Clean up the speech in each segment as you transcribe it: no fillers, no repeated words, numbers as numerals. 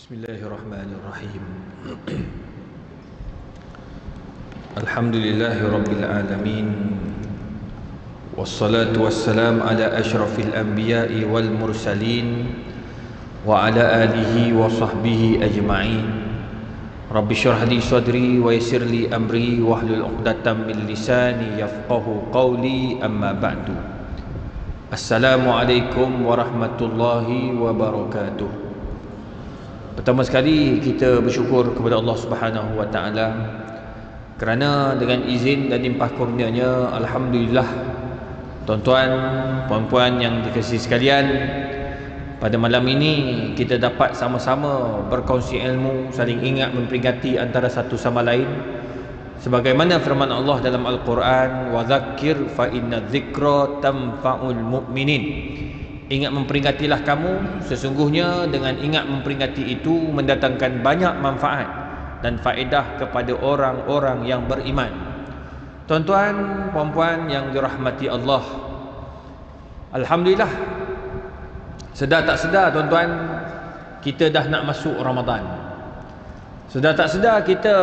Bismillahirrahmanirrahim. Alhamdulillahirabbil alamin. Wassalatu wassalam ala asyrafil anbiya'i wal mursalin wa ala alihi wa sahbihi ajma'in. Rabbi shrah li sadri wa yassir li amri wahlul 'uqdatam min lisani yafqahu qawli, amma ba'du. Assalamualaikum warahmatullahi wabarakatuh. Pertama sekali kita bersyukur kepada Allah Subhanahu wa taala kerana dengan izin dan limpah kurnianya, alhamdulillah, tuan-tuan, puan-puan yang dikasihi sekalian, pada malam ini kita dapat sama-sama berkongsi ilmu, saling ingat memperingati antara satu sama lain, sebagaimana firman Allah dalam Al-Quran, wa dzakkir fa inna dzikra tanfa'ul mu'minin. Ingat memperingatilah kamu, sesungguhnya dengan ingat memperingati itu mendatangkan banyak manfaat dan faedah kepada orang-orang yang beriman. Tuan-tuan, puan-puan yang dirahmati Allah, alhamdulillah, sedar tak sedar tuan-tuan, kita dah nak masuk Ramadan. Sedar tak sedar kita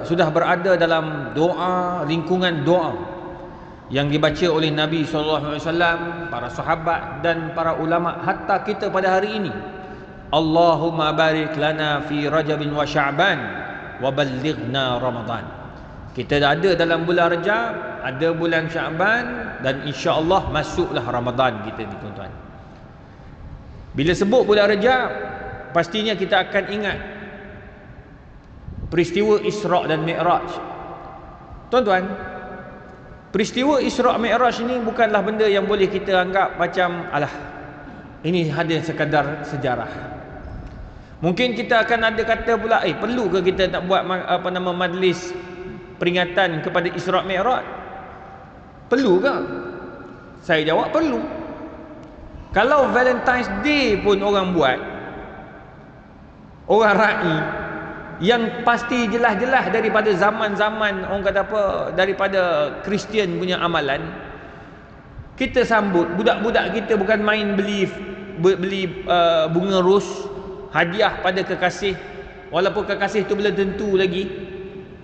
sudah berada dalam doa, lingkungan doa yang dibaca oleh Nabi SAW, para sahabat dan para ulama, hatta kita pada hari ini. Allahumma barik lana fi Rajabin wa Sya'ban wa ballighna Ramadan. Kita dah ada dalam bulan Rajab, ada bulan Sya'ban, dan insya-Allah masuklah Ramadan kita ni tuan-tuan. Bila sebut bulan Rajab, pastinya kita akan ingat peristiwa Isra' dan Mi'raj. Tuan-tuan, peristiwa Isra' Mi'raj ini bukanlah benda yang boleh kita anggap macam alah, ini hanya sekadar sejarah. Mungkin kita akan ada kata pula, perlu ke kita nak buat majlis peringatan kepada Isra' Mi'raj? Perlu ke? Saya jawab perlu. Kalau Valentine's Day pun orang buat, orang ra'i, yang pasti jelas-jelas daripada zaman-zaman orang kata apa, daripada Kristian punya amalan, kita sambut. Budak-budak kita bukan main beli bunga ros hadiah pada kekasih, walaupun kekasih tu belum tentu lagi,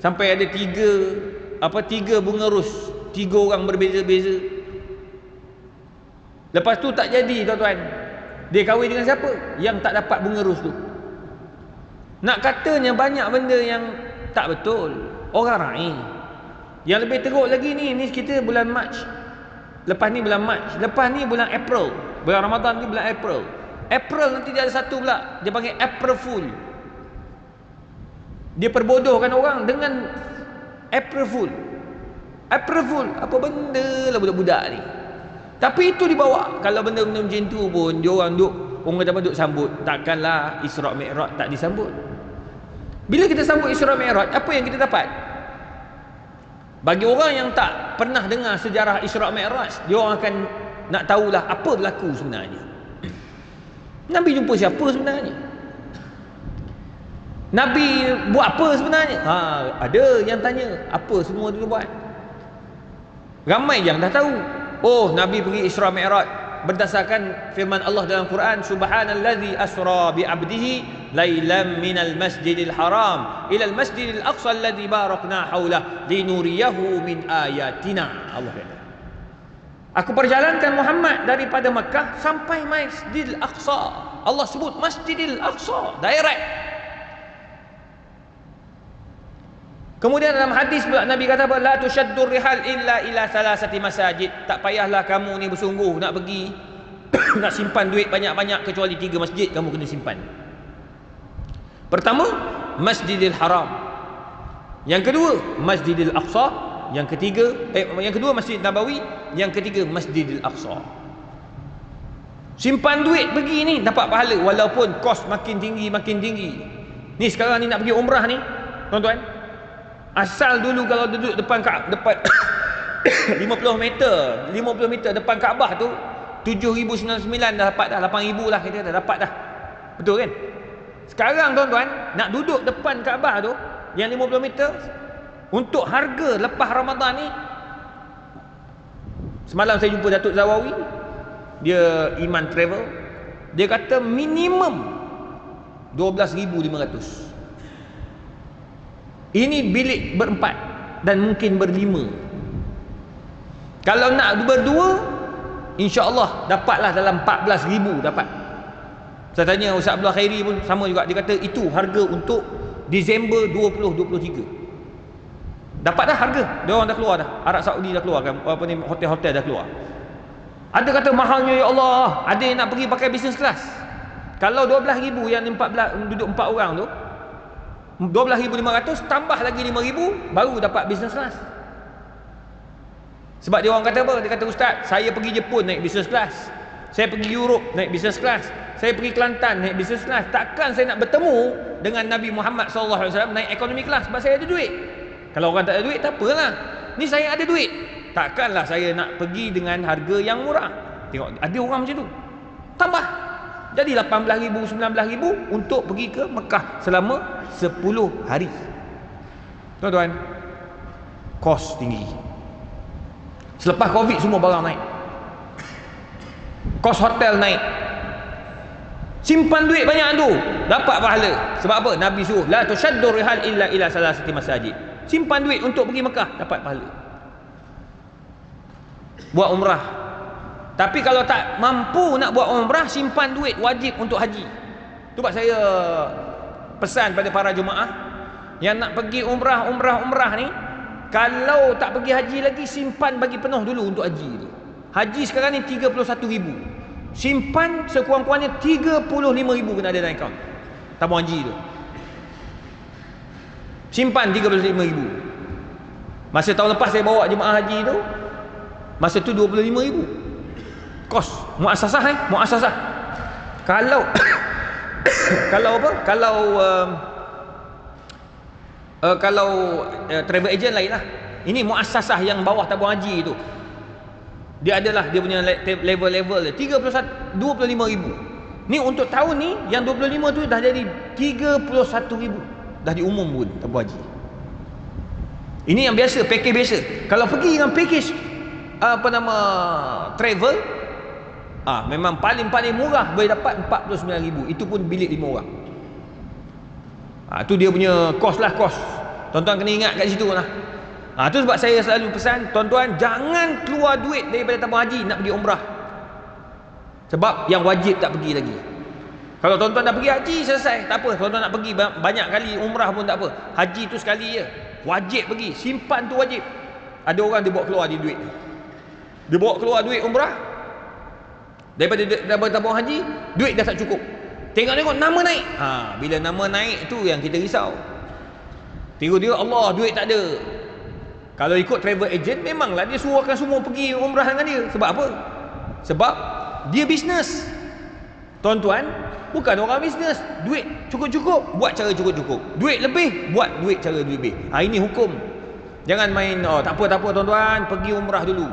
sampai ada tiga bunga ros, 3 orang berbeza-beza. Lepas tu tak jadi tuan-tuan, dia kahwin dengan siapa? Yang tak dapat bunga ros tu. Nak katanya banyak benda yang tak betul, orang raih. Yang lebih teruk lagi ni kita bulan Mac. Lepas ni bulan Mac, lepas ni bulan April. Bulan Ramadan ni bulan April. April nanti dia ada satu pula, dia panggil April Fool. Dia perbodohkan orang dengan April Fool. April Fool, apa benda lah budak-budak ni. Tapi itu dibawa. Kalau benda-benda macam tu pun dia orang orang kata apa, duk sambut. Takkanlah Isra' Mi'raj tak disambut. Bila kita sambut Isra' Mi'raj, apa yang kita dapat? Bagi orang yang tak pernah dengar sejarah Isra' Mi'raj, dia orang akan nak tahulah apa berlaku sebenarnya. Nabi jumpa siapa sebenarnya? Nabi buat apa sebenarnya? Ada yang tanya, apa semua dia buat? Ramai yang dah tahu. Oh, Nabi pergi Isra' Mi'raj berdasarkan firman Allah dalam Quran, subhanallazi asra bi 'abdihi lailan minal masjidil haram ilal masjidil aqsa alladzi barakna haulah linuriyahu min ayatina. Allah kata, aku perjalankan Muhammad daripada Makkah sampai Masjidil Aqsa. Allah sebut Masjidil Aqsa direct. Kemudian dalam hadis pula Nabi kata apa? La tushaddur rihal illa ila salasati masajid. Tak payahlah kamu ni bersungguh nak pergi nak simpan duit banyak-banyak kecuali 3 masjid kamu kena simpan. Pertama, Masjidil Haram. Yang kedua, Masjidil Aqsa. Yang kedua Masjid Nabawi. Yang ketiga Masjidil Aqsa. Simpan duit pergi ni dapat pahala, walaupun kos makin tinggi. Ni sekarang ni nak pergi umrah ni, tuan-tuan. Asal dulu kalau duduk depan 50 meter depan Kaabah tu 7,099 dah dapat dah, 8,000 lah kita dah dapat dah. Betul kan? Sekarang tuan-tuan nak duduk depan Kaabah tu yang 50 meter untuk harga lepas Ramadan ni, semalam saya jumpa Datuk Zawawi, dia Iman Travel, dia kata minimum 12,500. Ini bilik berempat dan mungkin berlima. Kalau nak berdua, insya-Allah dapatlah dalam 14,000 dapat. Saya tanya Ustaz Abdul Khairi pun sama juga, dia kata itu harga untuk Disember 2023. Dapat dah harga, dia orang dah keluar dah. Arab Saudi dah keluar kan, apa ni, hotel-hotel dah keluar. Ada kata mahalnya ya Allah, ada yang nak pergi pakai business class. Kalau 12,000 yang 14 duduk 4 orang tu, 12,500 tambah lagi 5,000 baru dapat business class. Sebab dia orang kata apa? Dia kata, Ustaz, saya pergi Jepun naik business class, saya pergi Europe naik business class, saya pergi Kelantan naik business class. Takkan saya nak bertemu dengan Nabi Muhammad SAW naik economy class sebab saya ada duit. Kalau orang tak ada duit, tak apalah. Ni saya ada duit. Takkanlah saya nak pergi dengan harga yang murah. Tengok, ada orang macam tu. Tambah. Jadi 18,000, 19,000 untuk pergi ke Mekah selama 10 hari. Tuan-tuan, kos tinggi. Selepas Covid semua barang naik. Kos hotel naik. Simpan duit banyak tu, dapat pahala. Sebab apa? Nabi suruh, la tushaddu rihal illa ila salasati masajid. Simpan duit untuk pergi Mekah, dapat pahala. Buat umrah. Tapi kalau tak mampu nak buat umrah, simpan duit wajib untuk haji. Tu sebab saya pesan pada para jemaah yang nak pergi umrah ni, kalau tak pergi haji lagi, simpan bagi penuh dulu untuk haji tu. Haji sekarang ni 31,000. Simpan sekurang-kurangnya 35,000 kena ada dalam akaun tabung haji tu. Simpan 35,000. Masa tahun lepas saya bawa jemaah haji tu, masa tu 25,000 kos muassasah muassasah. Kalau kalau travel agent lain lah. Ini muassasah yang bawah tabung haji tu, dia adalah dia punya level-level dia 25,000. Ni untuk tahun ni yang 25 tu dah jadi 31,000. Dah diumum pun tabung haji. Ini yang biasa, package biasa. Kalau pergi dengan package travel, memang paling murah boleh dapat 49,000. Itu pun bilik 5 orang. Tu dia punya kos lah, kos. Tuan-tuan kena ingat kat situ lah. Tu sebab saya selalu pesan tuan-tuan, jangan keluar duit daripada tabung haji nak pergi umrah. Sebab yang wajib tak pergi lagi. Kalau tuan-tuan dah pergi haji, selesai, tak apa. Tuan-tuan nak pergi banyak kali umrah pun tak apa. Haji tu sekali je, wajib pergi. Simpan tu wajib. Ada orang dia bawa keluar di duit, dia bawa keluar duit umrah daripada tabung haji, duit dah tak cukup. Tengok-tengok nama naik. Bila nama naik tu yang kita risau. Tiba-tiba Allah, duit tak ada. Kalau ikut travel agent, memanglah dia suruhkan semua pergi umrah dengan dia. Sebab apa? Sebab dia bisnes. Tuan-tuan, bukan orang bisnes. Duit cukup-cukup, buat cara cukup-cukup. Duit lebih, buat duit cara lebih. Ini hukum. Jangan main, tak apa tuan-tuan, pergi umrah dulu.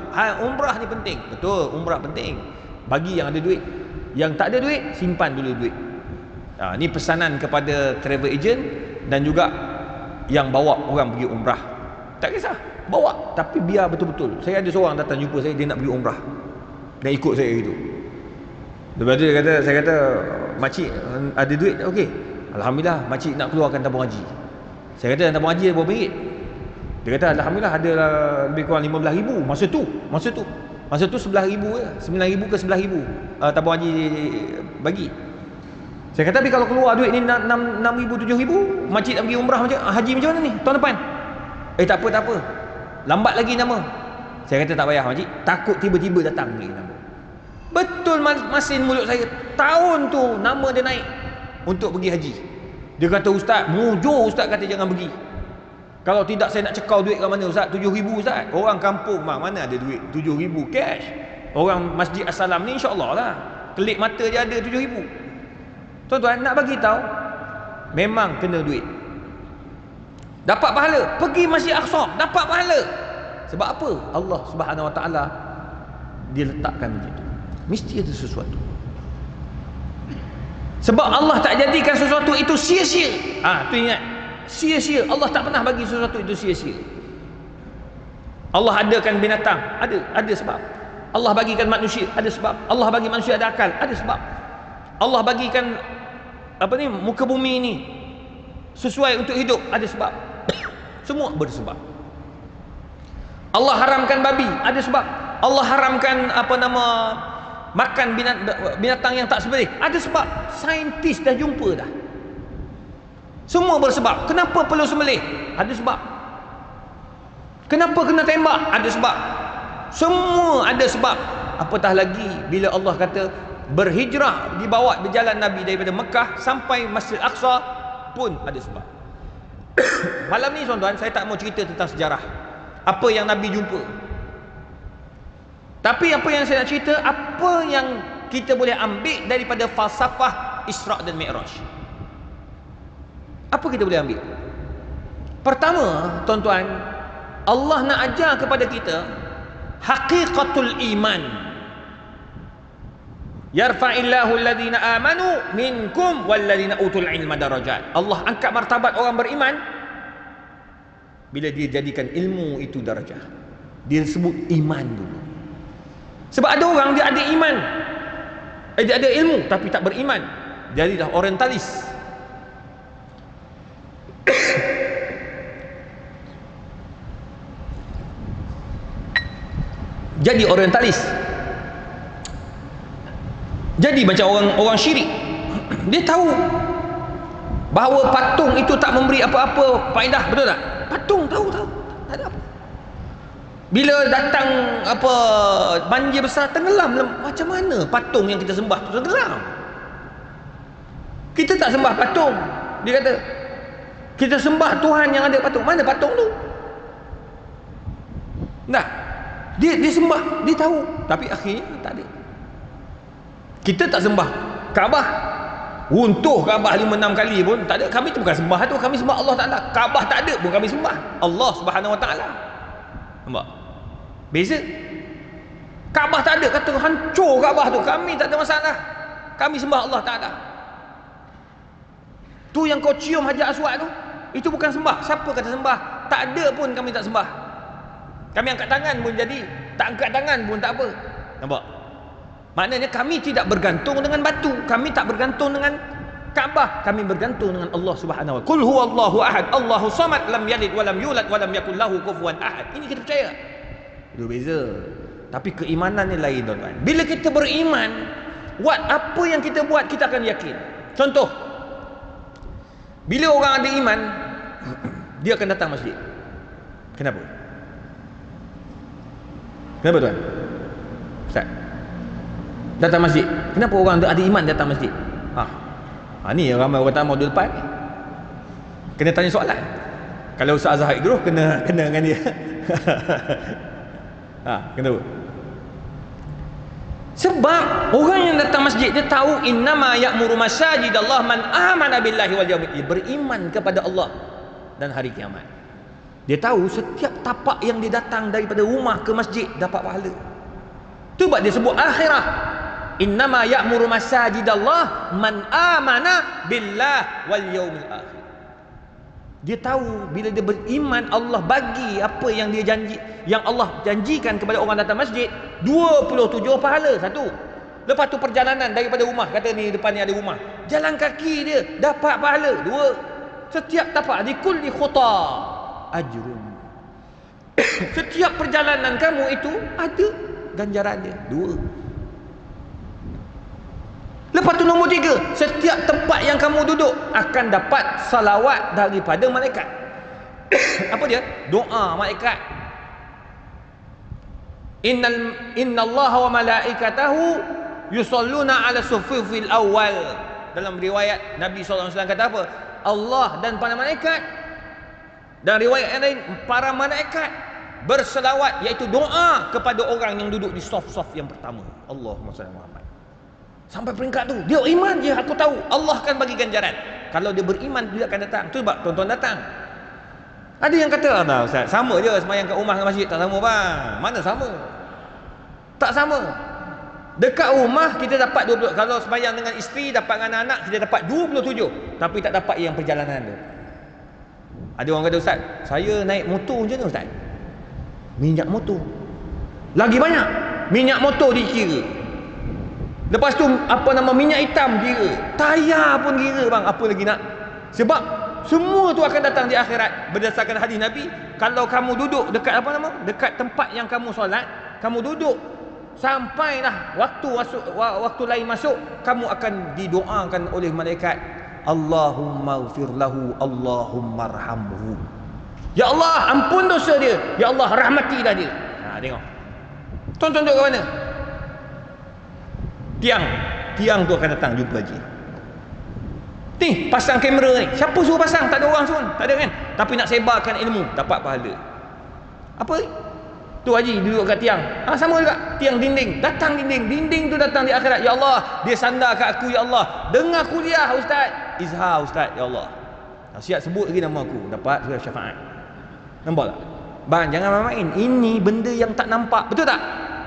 Umrah ni penting. Betul, umrah penting. Bagi yang ada duit. Yang tak ada duit, simpan dulu duit. Ni pesanan kepada travel agent dan juga yang bawa orang pergi umrah. Tak kisah, bawa, tapi biar betul-betul. Saya ada seorang datang jumpa saya, dia nak pergi umrah dan ikut saya gitu. Lepas tu saya kata, makcik ada duit? Okey, alhamdulillah, makcik nak keluarkan tabung haji. Saya kata, tabung haji berapa ringgit? Dia kata, alhamdulillah ada lebih kurang 15,000 masa tu 11,000 je, 9,000 ke 11,000 tabung haji bagi. Saya kata, tapi kalau keluar duit ni 6,000, 7,000, makcik nak pergi umrah haji macam mana ni tahun depan? Tak apa, lambat lagi nama. Saya kata, tak payah makcik, takut tiba-tiba datang lagi nama. Betul masin mulut saya, tahun tu nama dia naik untuk pergi haji. Dia kata, Ustaz, mujur Ustaz kata jangan pergi. Kalau tidak saya nak cekau duit kat mana Ustaz? 7,000 Ustaz. Orang kampung mana ada duit 7,000 cash. Orang Masjid As-Salam ni insya-Allah lah, kelip mata dia ada 7,000. Tuan-tuan, nak bagi tahu, memang kena duit. Dapat pahala. Pergi Masjid Aqsa, dapat pahala. Sebab apa? Allah Subhanahu Wa Taala dia letakkan macam tu. Mesti ada sesuatu. Sebab Allah tak jadikan sesuatu itu sia-sia. Tu ingat, sia-sia. Allah tak pernah bagi sesuatu itu sia-sia. Allah adakan binatang, ada sebab. Allah bagikan manusia, ada sebab. Allah bagi manusia ada akal, ada sebab. Allah bagikan apa ni, muka bumi ni sesuai untuk hidup, ada sebab. Semua bersebab. Allah haramkan babi, ada sebab. Allah haramkan apa nama, makan binatang yang tak sembelih, ada sebab. Saintis dah jumpa dah. Semua bersebab. Kenapa perlu sembelih? Ada sebab. Kenapa kena tembak? Ada sebab. Semua ada sebab. Apatah lagi bila Allah kata berhijrah, dibawa berjalan Nabi daripada Mekah sampai Masjid Aqsa pun ada sebab. Malam ni tuan-tuan, saya tak mau cerita tentang sejarah apa yang Nabi jumpa, tapi apa yang saya nak cerita, apa yang kita boleh ambil daripada falsafah Isra' dan Mi'raj. Apa kita boleh ambil? Pertama, tuan-tuan, Allah nak ajar kepada kita haqiqatul iman. Yarfa'illahu alladhina amanu minkum walladhina utul ilma darajat. Allah angkat martabat orang beriman bila dia jadikan ilmu itu darajah. Dia sebut iman dulu. Sebab ada orang dia ada iman, dia ada ilmu tapi tak beriman, jadilah orientalis. Jadi orientalis, jadi macam orang syirik. Dia tahu bahawa patung itu tak memberi apa-apa faedah, betul tak? Patung tahu tak ada apa. Bila datang apa banjir besar, tenggelam. Macam mana patung yang kita sembah tu tenggelam? Kita tak sembah patung. Dia kata kita sembah Tuhan yang ada patung. Mana patung tu? Nah, dia sembah, dia tahu, tapi akhirnya tak ada. Kita tak sembah Kaabah, runtuh Kaabah 5-6 kali pun tak ada. Kami tu bukan sembah tu, kami sembah Allah Ta'ala. Kaabah tak ada pun kami sembah Allah Subhanahu Wa Ta'ala. Nampak? Beza. Kaabah tak ada, kata hancur Kaabah tu, kami tak ada masalah, kami sembah Allah Ta'ala. Tu yang kau cium Hajar Aswad tu, itu bukan sembah. Siapa kata sembah? Tak ada pun kami tak sembah. Kami angkat tangan pun jadi, tak angkat tangan pun tak apa. Nampak? Maknanya kami tidak bergantung dengan batu, kami tak bergantung dengan Kaabah, kami bergantung dengan Allah Subhanahu wa taala. Qul huwallahu ahad, Allahu samad, lam yalid wa lam yulad wa lam yakul lahu kufuwan ahad. Ini kita percaya. Itu beza. Tapi keimanan ni lain, tuan-tuan. Bila kita beriman, buat apa yang kita buat kita akan yakin. Contoh, bila orang ada iman, dia akan datang masjid. Kenapa? Kenapa, tuan? Ustaz, datang masjid. Kenapa orang ada iman datang masjid? Ni ramai orang tamu di depan ni. Kena tanya soalan. Kalau Ustaz Azhar Idrus kena dengan dia. Kenapa? Sebab orang yang datang masjid dia tahu innama ya'muru masajidallah man amana billahi wal yawmil akhir, beriman kepada Allah dan hari kiamat. Dia tahu setiap tapak yang dia datang daripada rumah ke masjid dapat pahala. Tu sebab dia sebut akhirah. Innama ya'muru masajidallah man amana billah wal yawmil akhir. Dia tahu bila dia beriman, Allah bagi apa yang dia janji, yang Allah janjikan kepada orang datang masjid, 27 pahala. Satu. Lepas tu perjalanan daripada rumah, kata ni depan ni ada rumah, jalan kaki dia dapat pahala. Dua. Setiap tapak di kulli khuta ajrun. Setiap perjalanan kamu itu ada ganjaran dia. Dua. Lepas tu nombor 3, setiap tempat yang kamu duduk akan dapat salawat daripada malaikat. Apa dia? Doa malaikat. Innallaha wa malaikatahu yusalluna ala suffufil awwal. Dalam riwayat Nabi SAW kata apa? Allah dan para malaikat, dan riwayat yang lain, para malaikat berselawat, iaitu doa kepada orang yang duduk di saf-saf yang pertama. Allahumma salli Muhammad. Sampai peringkat tu, dia iman je, aku tahu Allah akan bagi ganjaran. Kalau dia beriman, dia akan datang. Tu sebab tuan-tuan datang. Ada yang kata, Ustaz, sama je semayang kat rumah dengan masjid. Tak sama bang. Mana sama? Tak sama. Dekat rumah kita dapat 20. Kalau semayang dengan isteri, dapat dengan anak, kita dapat 27. Tapi tak dapat yang perjalanan tu. Ada orang kata, Ustaz, saya naik motor je ni Ustaz, minyak motor lagi banyak. Minyak motor dikira Lepas tu apa nama minyak hitam kira, tayar pun kira bang, apa lagi nak? Sebab semua tu akan datang di akhirat. Berdasarkan hadis Nabi, kalau kamu duduk dekat apa nama, dekat tempat yang kamu solat, kamu duduk sampailah waktu lain masuk, kamu akan didoakan oleh malaikat, Allahumma ighfir lahu, Allahumma arhamhu. Ya Allah, ampun dosa dia, ya Allah rahmatilah dia. Tengok. Tuan tunjuk ke mana? Tiang tu akan datang jumpa haji. Ni pasang kamera ni, siapa suruh pasang? Tak ada orang suruh, tak ada kan? Tapi nak sebarkan ilmu, dapat pahala. Apa ni? Tu haji duduk kat tiang. Sama juga, tiang dinding, datang dinding tu datang di akhirat. Ya Allah, dia sandar kat aku, ya Allah, dengar kuliah ustaz, izhar ustaz, ya Allah. Siap sebut lagi nama aku, dapat sudah syafaat. Nampak tak? Bang, jangan main. Ini benda yang tak nampak, betul tak?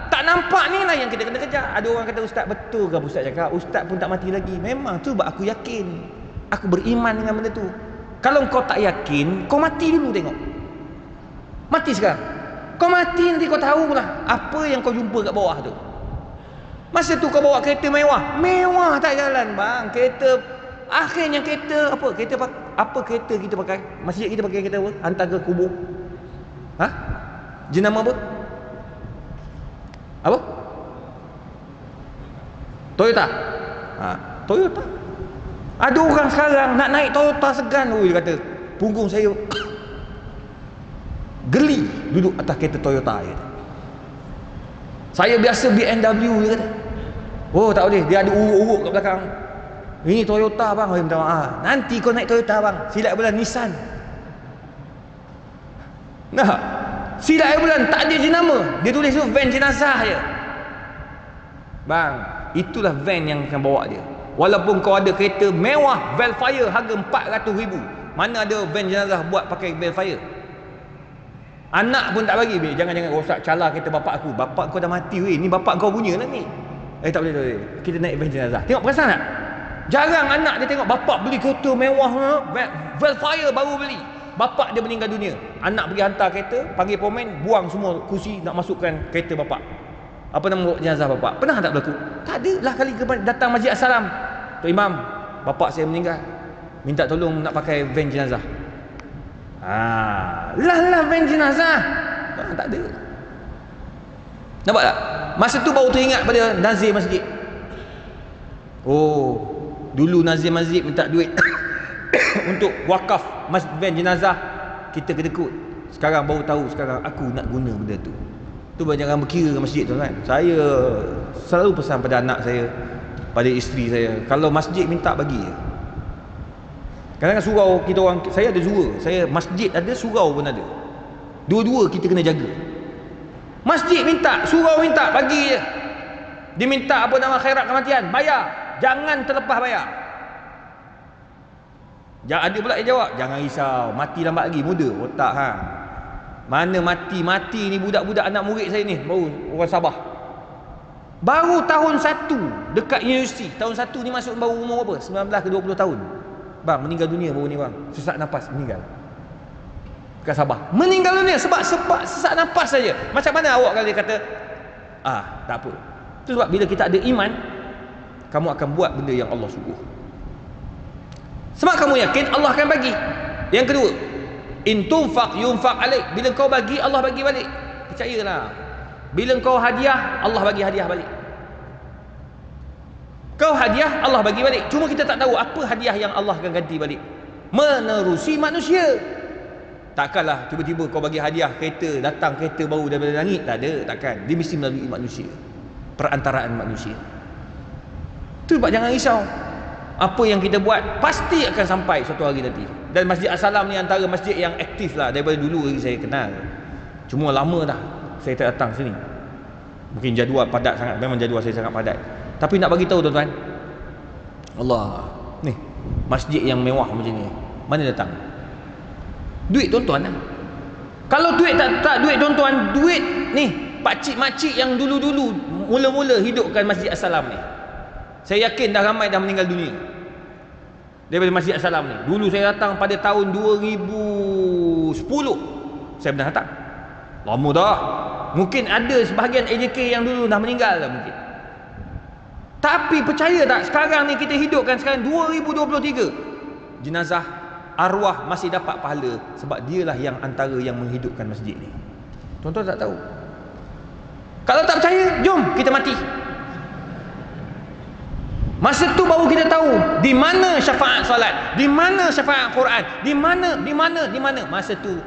Tak nampak ni lah yang kita kena kejar. Ada orang kata, ustaz betul ke ustaz cakap? Ustaz pun tak mati lagi. Memang tu sebab aku yakin, aku beriman dengan benda tu. Kalau kau tak yakin, kau mati dulu tengok. Mati sekarang. Kau mati nanti kau tahulah apa yang kau jumpa kat bawah tu. Masa tu kau bawa kereta mewah, mewah tak jalan bang. Kereta akhirnya kereta apa? Kereta kita pakai? Masjid kita pakai kereta apa? Hantar ke kubur. Jenama apa? Apa? Toyota. Toyota. Ada orang sekarang nak naik Toyota segan. Dia kata, punggung saya geli duduk atas kereta Toyota. Saya biasa BMW, dia kata. Oh tak boleh, dia ada urut-urut kat belakang. Ini Toyota bang. Oh, minta maaf. Nanti kau naik Toyota bang, silap bulan Nissan. Nah, silap bulan tak ada jenama, dia tulis tu van jenazah je. Bang, itulah van yang akan bawa dia. Walaupun kau ada kereta mewah Velfire harga 400,000, mana ada van jenazah buat pakai Velfire? Anak pun tak bagi. Jangan rosak cala kereta bapak aku. Bapak kau dah mati weh, ni bapak kau punya lah ni. Tak boleh. Kita naik van jenazah. Tengok perasan tak? Jarang anak dia tengok bapak beli kereta mewah, Velfire baru beli. Bapak dia meninggal dunia, anak pergi hantar kereta, panggil pomen, buang semua kursi nak masukkan kereta bapak. Apa nama jenazah bapak? Pernah tak berlaku? Tak ada lah kali datang Masjid As-Salam. Tok Imam, bapak saya meninggal, minta tolong nak pakai van jenazah. Lah van jenazah. Tak ada. Nampak tak? Masa tu baru teringat pada nazir masjid. Oh, dulu nazir masjid minta duit untuk wakaf van jenazah, kita kedekut. Sekarang baru tahu, sekarang aku nak guna benda tu. Tu jangan berkira masjid tu kan. Saya selalu pesan pada anak saya, pada isteri saya, kalau masjid minta bagi je. Kadang-kadang surau kita orang, saya ada dua, saya masjid ada, surau pun ada. Dua-dua kita kena jaga. Masjid minta, surau minta, bagi je. Dia minta apa nama khairat kematian, bayar. Jangan terlepas bayar. Ada pula yang jawab, jangan risau, mati lambat lagi, muda. Otak mana mati ni budak-budak anak murid saya ni, baru orang Sabah. Baru tahun 1 dekat universiti. Tahun 1 ni masuk baru umur apa? 19 ke 20 tahun. Bang, meninggal dunia baru ni bang. Sesak nafas meninggal. Dekat Sabah. Meninggal dunia sebab sesak nafas saja. Macam mana awak kalau dia kata, tak apa. Itu sebab bila kita ada iman, kamu akan buat benda yang Allah suruh. Sebab kamu yakin Allah akan bagi. Yang kedua, in tunfaq yunfaq alaik. Bila kau bagi, Allah bagi balik. Percayalah. Bila kau hadiah, Allah bagi hadiah balik. Kau hadiah, Allah bagi balik. Cuma kita tak tahu apa hadiah yang Allah akan ganti balik. Menerusi manusia. Takkanlah tiba-tiba kau bagi hadiah kereta, datang kereta baru daripada langit. Tak ada, takkan. Dia mesti melalui manusia, perantaraan manusia. Tu sebab jangan risau. Apa yang kita buat pasti akan sampai suatu hari nanti. Dan Masjid As-Salam ni antara masjid yang aktif lah. Daripada dulu lagi saya kenal. Cuma lama dah saya tak datang sini. Mungkin jadual padat sangat. Memang jadual saya sangat padat. Tapi nak bagi tahu tuan-tuan, Allah ni masjid yang mewah macam ni, mana datang? Duit tuan-tuan lah. Kalau duit tak duit tuan-tuan, duit ni pakcik-makcik yang dulu-dulu mula-mula hidupkan Masjid As-Salam ni, saya yakin dah ramai dah meninggal dunia daripada Masjid As-Salam ni. Dulu saya datang pada tahun 2010. Saya pernah datang. Lama dah. Mungkin ada sebahagian AJK yang dulu dah meninggal dah mungkin. Tapi percaya tak, sekarang ni kita hidupkan sekarang 2023, jenazah arwah masih dapat pahala sebab dialah yang antara yang menghidupkan masjid ni. Tuan-tuan tak tahu. Kalau tak percaya, jom kita mati. Masa tu baru kita tahu di mana syafaat solat, di mana syafaat Quran, di mana. Masa tu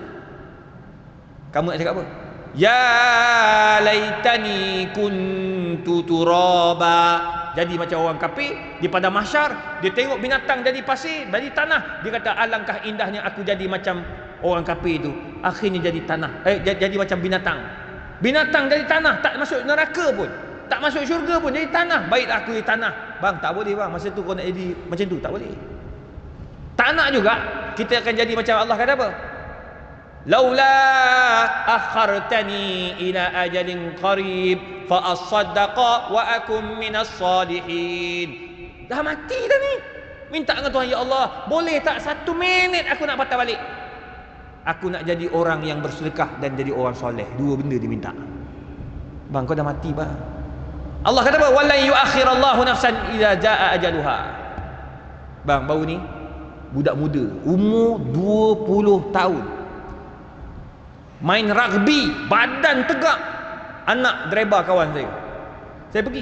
kamu nak cakap apa? Ya laitani kuntu turaba. Jadi macam orang kafir di padang mahsyar, dia tengok binatang jadi pasir, jadi tanah, dia kata alangkah indahnya aku jadi macam orang kafir itu. Akhirnya jadi tanah, jadi macam binatang. Binatang jadi tanah, tak masuk neraka pun, tak masuk syurga pun, jadi tanah. Baik aku jadi tanah. Bang, tak boleh bang. Masa tu kau nak jadi macam tu, tak boleh. Tak nak juga kita akan jadi macam Allah kata apa? Laula akhartani ila ajalin qarib fa asaddaqa wa akum minas salihin. Dah mati dah ni. Minta dengan Tuhan, ya Allah, boleh tak 1 minit aku nak patah balik? Aku nak jadi orang yang bersedekah dan jadi orang soleh. 2 benda dia minta. Bang, kau dah mati bang. Allah kata apa? Walan yuakhirallahu nafsan idza jaa ajaluha. Bang, baru ni budak muda umur 20 tahun main rugby, badan tegak, anak driver kawan saya pergi.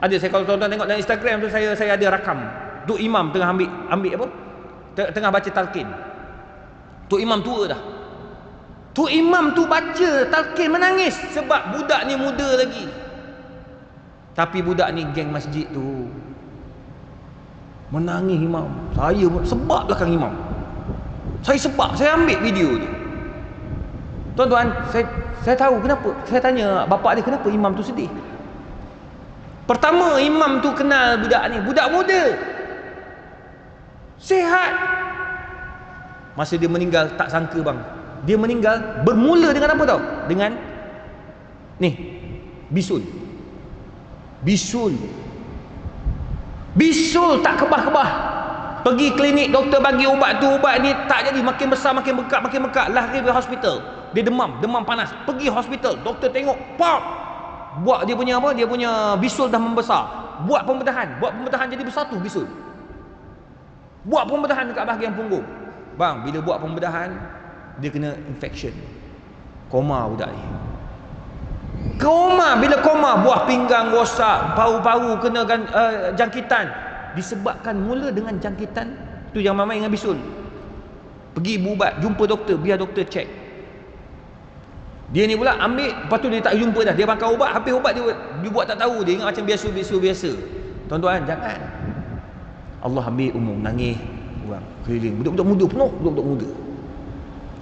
Ada, saya kalau tuan-tuan tengok dalam Instagram tu, saya ada rakam tu imam tengah ambil apa, tengah baca talqin. Tu imam tua dah. Tu imam tu baca talqin menangis sebab budak ni muda lagi. Tapi budak ni geng masjid tu menangis imam. Saya sebab belakang imam. Saya ambil video tu. Tuan-tuan, saya tahu kenapa. Saya tanya bapak dia, kenapa imam tu sedih? Pertama, imam tu kenal budak ni, budak muda, sihat. Masa dia meninggal, tak sangka bang, dia meninggal bermula dengan apa tau? Dengan ni, bisul tak kebah-kebah. Pergi klinik, doktor bagi ubat tu, ubat ni tak jadi, makin besar, makin bekak, lari ke hospital. Dia demam panas, pergi hospital, doktor tengok, pop, buat dia punya apa, dia punya bisul dah membesar. Buat pembedahan jadi besar tu bisul. Buat pembedahan dekat bahagian punggung. Bang, bila buat pembedahan, dia kena infection, koma budak ni. Koma, bila koma, buah pinggang rosak, paru-paru kena jangkitan. Disebabkan mula dengan jangkitan tu yang mamai dengan bisul. Pergi berubat, jumpa doktor, biar doktor check. Dia ni pula ambil, lepas tu dia tak jumpa dah, dia makan ubat, habis ubat dia buat tak tahu, dia ingat macam biasa. Tuan-tuan, jangan. Allah ambil umum, nangis orang keliling, budak-budak muda penuh, budak-budak muda.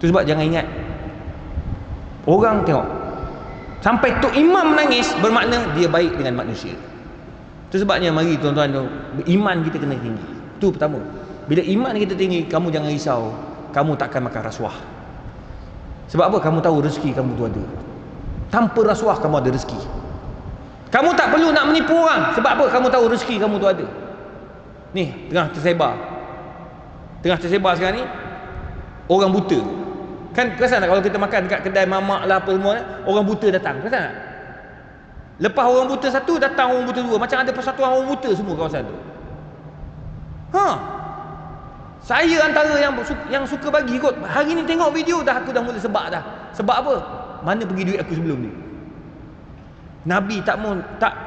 Tu sebab jangan ingat, orang tengok sampai tu imam menangis, bermakna dia baik dengan manusia. Tu sebabnya mari tuan-tuan tu, iman kita kena tinggi. Tu pertama. Bila iman kita tinggi, kamu jangan risau, kamu takkan makan rasuah. Sebab apa? Kamu tahu rezeki kamu tu ada. Tanpa rasuah kamu ada rezeki. Kamu tak perlu nak menipu orang. Sebab apa? Kamu tahu rezeki kamu tu ada. Ni tengah tersebar sekarang ni orang buta. Kan perasan tak kalau kita makan dekat kedai mamak lah apa semua, orang buta datang, perasan tak? Lepas orang buta satu, datang orang buta dua, macam ada persatuan orang buta semua kawasan tu. Saya antara yang suka bagi kot. Hari ni tengok video dah, aku dah mula sebab dah. Sebab apa? Mana pergi duit aku sebelum ni? Nabi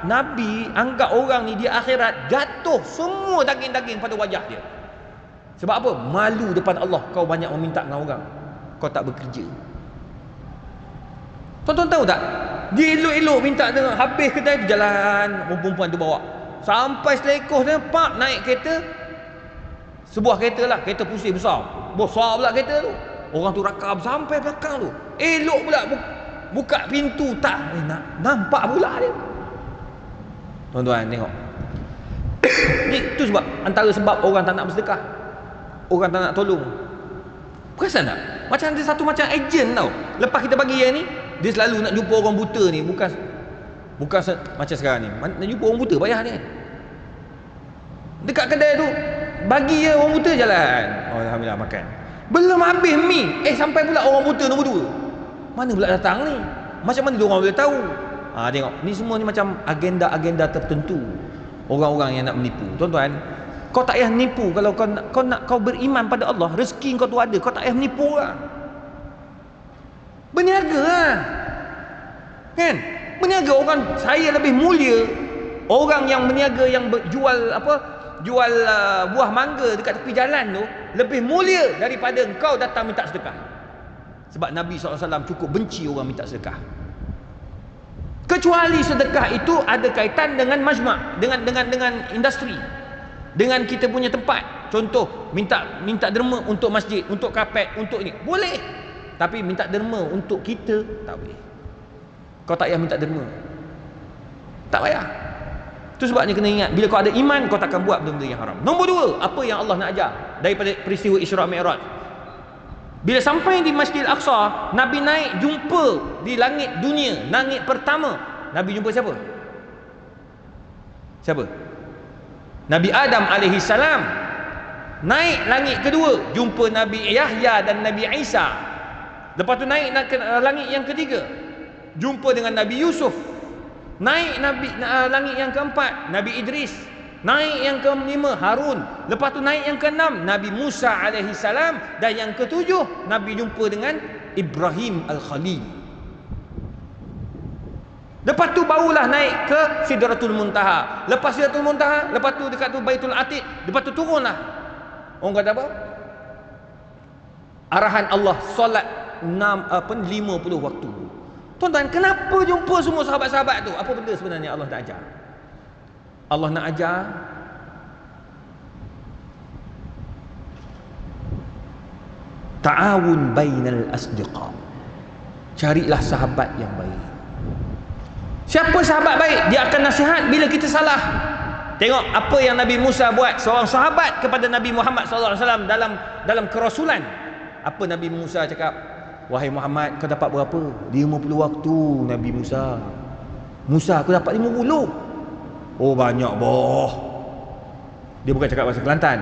Nabi anggap orang ni di akhirat jatuh semua daging-daging pada wajah dia. Sebab apa? Malu depan Allah, kau banyak meminta dengan orang, kau tak bekerja. Tuan-tuan tahu tak? Dia elok-elok minta dengan, habis kedai tu jalan, perempuan tu bawa sampai Selekoh dia, pak naik kereta. Sebuah kereta lah, kereta pusing besar pula kereta tu. Orang tu rakam sampai belakang tu, elok pula buka pintu tak nampak pula dia. Tuan-tuan tengok. Itu sebab, antara sebab orang tak nak bersedekah, orang tak nak tolong. Perasan tak? Macam ada satu macam ejen tau. Lepas kita bagi yang ni, dia selalu nak jumpa orang buta ni. Bukan macam sekarang ni, nak jumpa orang buta bayar ni. Dekat kedai tu bagi je orang buta jalan. Oh, alhamdulillah makan. Belum habis mi, sampai pula orang buta nombor 2. Mana pula datang ni? Macam mana dia orang boleh tahu? Tengok, ni semua ni macam agenda-agenda tertentu. orang-orang yang nak menipu. Tuan-tuan, kau tak payah menipu. Kalau kau beriman pada Allah, rezeki kau tu ada, kau tak payah menipu lah. Berniaga lah. Kan? Berniaga. Orang saya lebih mulia orang yang berniaga, yang jual jual buah mangga dekat tepi jalan tu, lebih mulia daripada engkau datang minta sedekah. Sebab Nabi SAW cukup benci orang minta sedekah. Kecuali sedekah itu ada kaitan dengan majma', dengan industri, dengan kita punya tempat. Contoh, minta derma untuk masjid, untuk kapet, untuk ni, boleh. Tapi minta derma untuk kita, tak boleh. Kau tak payah minta derma, tak payah. Itu sebabnya kena ingat, bila kau ada iman, kau takkan buat benda-benda yang haram. Nombor dua, apa yang Allah nak ajar daripada peristiwa Isra' Mi'raj? Bila sampai di Masjidil Aqsa, Nabi naik jumpa di langit dunia, langit pertama. Nabi jumpa siapa? Siapa? Nabi Adam alaihi salam. Naik langit kedua, jumpa Nabi Yahya dan Nabi Isa. Lepas tu naik ke langit yang ketiga, jumpa dengan Nabi Yusuf. Naik langit yang keempat, Nabi Idris. Naik yang kelima, Harun. Lepas tu naik yang keenam, Nabi Musa alaihi salam. Dan yang ketujuh, Nabi jumpa dengan Ibrahim al-Khalil. Lepas tu barulah naik ke Sidratul Muntaha. Lepas Sidratul Muntaha, lepas tu dekat tu Baitul Atiq. Lepas tu turunlah. Orang kata apa? Arahan Allah, solat 50 waktu. Tuan-tuan, kenapa jumpa semua sahabat-sahabat tu? Apa benda sebenarnya Allah nak ajar? Allah nak ajar ta'awun bainal asdiqa. Carilah sahabat yang baik. Siapa sahabat baik? Dia akan nasihat bila kita salah. Tengok apa yang Nabi Musa buat, seorang sahabat kepada Nabi Muhammad SAW dalam kerasulan. Apa Nabi Musa cakap? Wahai Muhammad, kau dapat berapa? 50 waktu. Nabi Musa, aku dapat 50. Oh, banyak boh. Dia bukan cakap bahasa Kelantan.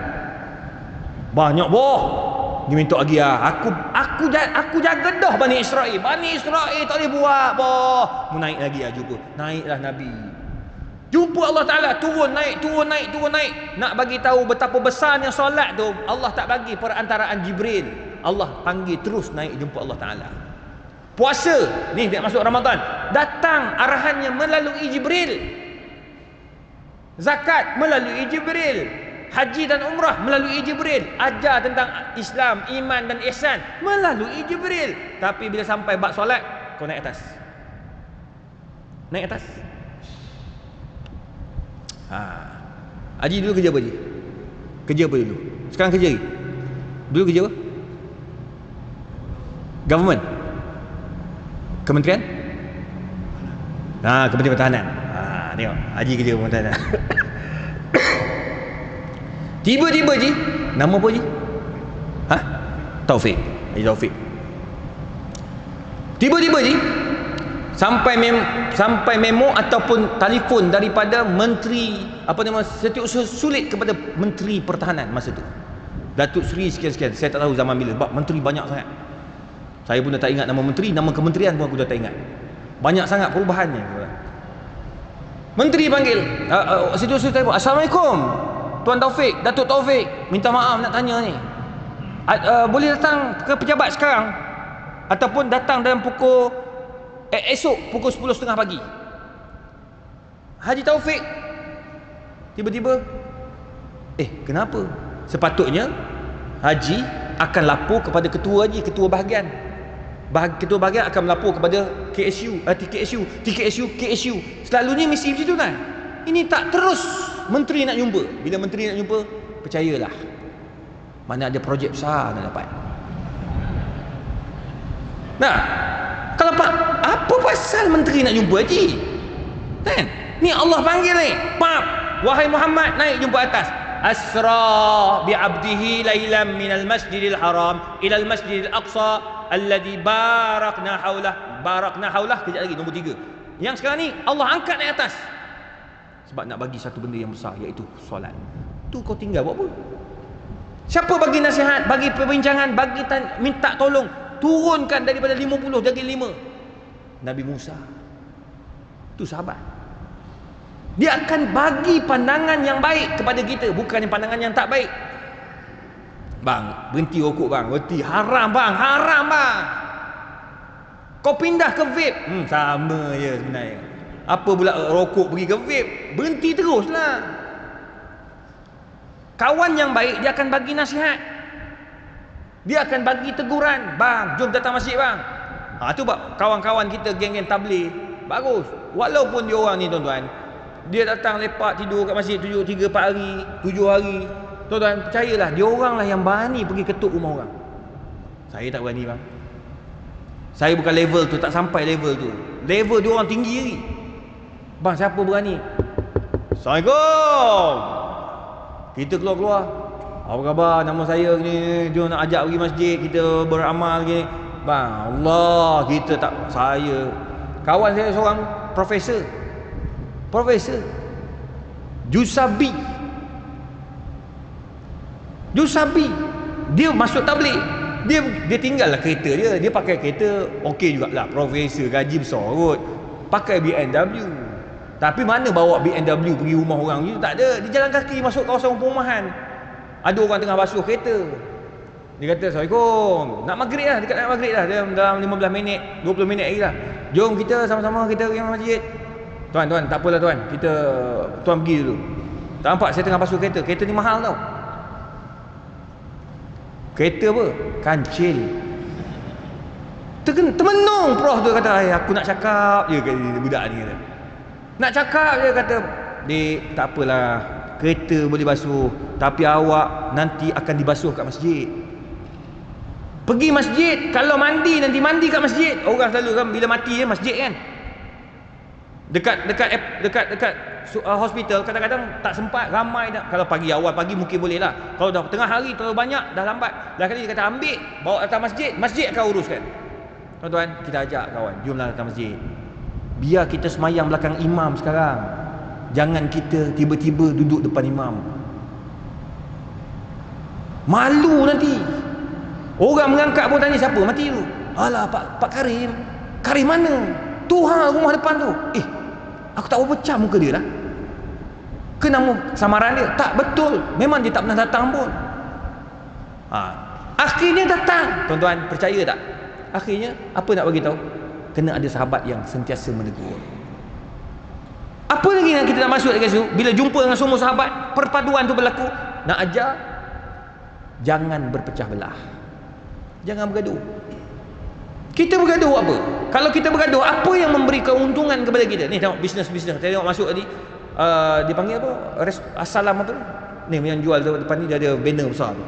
Banyak boh. Dia minta lagi lah. Aku jaga dah Bani Israel. Bani Israel tak boleh buat boh. Mu naik lagi lah, jumpa. Naiklah Nabi. Jumpa Allah Ta'ala, turun naik. Nak bagi tahu betapa besarnya solat tu, Allah tak bagi perantaraan Jibril. Allah panggil terus naik jumpa Allah Ta'ala. Puasa, ni dia masuk Ramadan, datang arahannya melalui Jibril. Zakat melalui Jibril. Haji dan umrah melalui Jibril. Ajar tentang Islam, iman dan ihsan melalui Jibril. Tapi bila sampai bab solat, kau naik atas. Naik atas. Haji dulu kerja apa Haji? Kerja apa dulu? Sekarang kerja lagi? Dulu kerja apa? Government? Kementerian? Kementerian Pertahanan. Tengok, Haji kerja Pertahanan. Tiba-tiba Haji, nama apa Haji? Taufik. Haji Taufik. Tiba-tiba Haji, sampai memo ataupun telefon daripada menteri Setiausaha Sulit kepada Menteri Pertahanan masa tu, Datuk Seri sekian-sekian. Saya tak tahu zaman bila, sebab menteri banyak sangat. Saya pun dah tak ingat nama menteri, nama kementerian pun aku dah tak ingat. Banyak sangat perubahannya. Menteri panggil, Setiausaha telefon, Assalamualaikum Tuan Taufik, Datuk Taufik, minta maaf nak tanya ni, boleh datang ke pejabat sekarang ataupun datang dalam esok pukul 10.30 pagi. Haji Taufik tiba-tiba, kenapa? Sepatutnya Haji akan lapor kepada ketua Haji, ketua bahagian. Ketua bahagian akan melapor kepada TKSU. Selalunya mesti macam tu kan. Ini tak, terus menteri nak jumpa. Bila menteri nak jumpa, percayalah, mana ada projek besar nak dapat. Nah, kalau apa pasal menteri nak jumpa Haji? Kan? Ni Allah panggil ni. Wahai Muhammad, naik jumpa atas. Asra bi'abdihi laylan minal masjidil haram ilal masjidil aqsa alladhi barakna haulah. Kejap lagi, nombor 3. Yang sekarang ni Allah angkat naik atas sebab nak bagi satu benda yang besar, iaitu solat. Tu kau tinggal buat apa? Siapa bagi nasihat, bagi perbincangan, bagi minta tolong, turunkan daripada 50 jadi 5? Nabi Musa. Tu sahabat. Dia akan bagi pandangan yang baik kepada kita, bukan pandangan yang tak baik. Bang, berhenti rokok bang, berhenti. Haram bang, haram bang. Kau pindah ke vape, sama je sebenarnya. Apa pula rokok pergi ke vape? Berhenti teruslah. Kawan yang baik, dia akan bagi nasihat, dia akan bagi teguran. Bang, jom datang masjid bang. Tu kawan-kawan kita, geng-geng tabligh, bagus. Walaupun dia orang ni tuan-tuan, dia datang lepak tidur kat masjid 3-4 hari, 7 hari. Tuan-tuan, percayalah, dia orang lah yang berani pergi ketuk rumah orang. Saya tak berani bang. Saya bukan level tu, tak sampai level tu. Level dia orang tinggi lagi. Bang, siapa berani? Assalamualaikum. Kita keluar-keluar. Apa khabar? Nama saya ni. Dia nak ajak pergi masjid, kita beramal gini. Bang, Allah, kita tak. Saya, kawan saya seorang profesor. Jusabi. Dia masuk tabligh. Dia tinggallah kereta dia. Dia pakai kereta okey jugalah, profesor, gaji besar kot. Pakai BMW. Tapi mana bawa BMW pergi rumah orang tu? Tak ada. Dia jalan kaki masuk kawasan perumahan. Ada orang tengah basuh kereta. Dia kata, Assalamualaikum. Nak maghrib lah, dekat nak maghrib lah. Dalam 15 minit, 20 minit lagi lah. Jom kita sama-sama kita pergi masjid. Tuan, tak apalah tuan. Tuan pergi dulu. Tak nampak saya tengah basuh kereta. Kereta ni mahal tau. Kereta apa? Kancil. Termenung prof tu kata, aku nak cakap je, budak ni kata. Nak cakap je kata, Dek, tak apalah, kereta boleh basuh, tapi awak nanti akan dibasuh kat masjid. Pergi masjid, kalau mandi nanti mandi kat masjid. Orang selalu kan bila mati masjid kan. Dekat hospital kadang-kadang tak sempat, ramai dah. Kalau awal pagi mungkin boleh lah. Kalau dah tengah hari terlalu banyak, dah lambat. Dah kali dia kata ambil, bawa datang masjid, masjid akan uruskan. Tuan-tuan, kita ajak kawan, jomlah datang masjid. Biar kita semayang belakang imam sekarang. Jangan kita tiba-tiba duduk depan imam. Malu nanti. Orang mengangkat pun tanya, siapa mati tu? Alah, Pak Karim. Karim mana? Tu rumah depan tu. Aku tak berpecah muka dia lah. Ke nama samaran dia? Tak, betul. Memang dia tak pernah datang pun. Akhirnya datang. Tuan-tuan, percaya tak? Akhirnya, apa nak bagi tahu? Kena ada sahabat yang sentiasa menegur. Apa lagi yang kita nak masuk dekat situ? Bila jumpa dengan semua sahabat, perpaduan tu berlaku. Nak ajar, jangan berpecah belah. Jangan bergaduh. Kita bergaduh apa? Kalau kita bergaduh, apa yang memberi keuntungan kepada kita? Ni tengok bisnes. Tengok masuk tadi, dia panggil apa? Assalam apa tu? Ni yang jual tu depan ni, dia ada banner besar tu.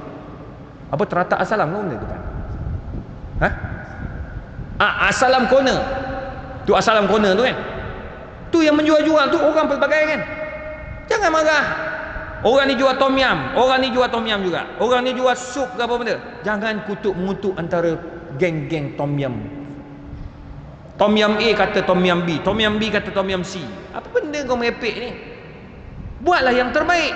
Apa, teratak Assalam tu depan? Assalam Corner. Tu Assalam Corner tu kan. Tu yang menjual-jual tu orang pelbagai kan. Jangan marah. Orang ni jual tom yam, orang ni jual tom yam juga. Orang ni jual sup ke apa benda. Jangan kutuk-mengutuk antara geng-geng tom yam. Tom yam A kata tom yam B, tom yam B kata tom yam C. Apa benda kau merepek ni? Buatlah yang terbaik.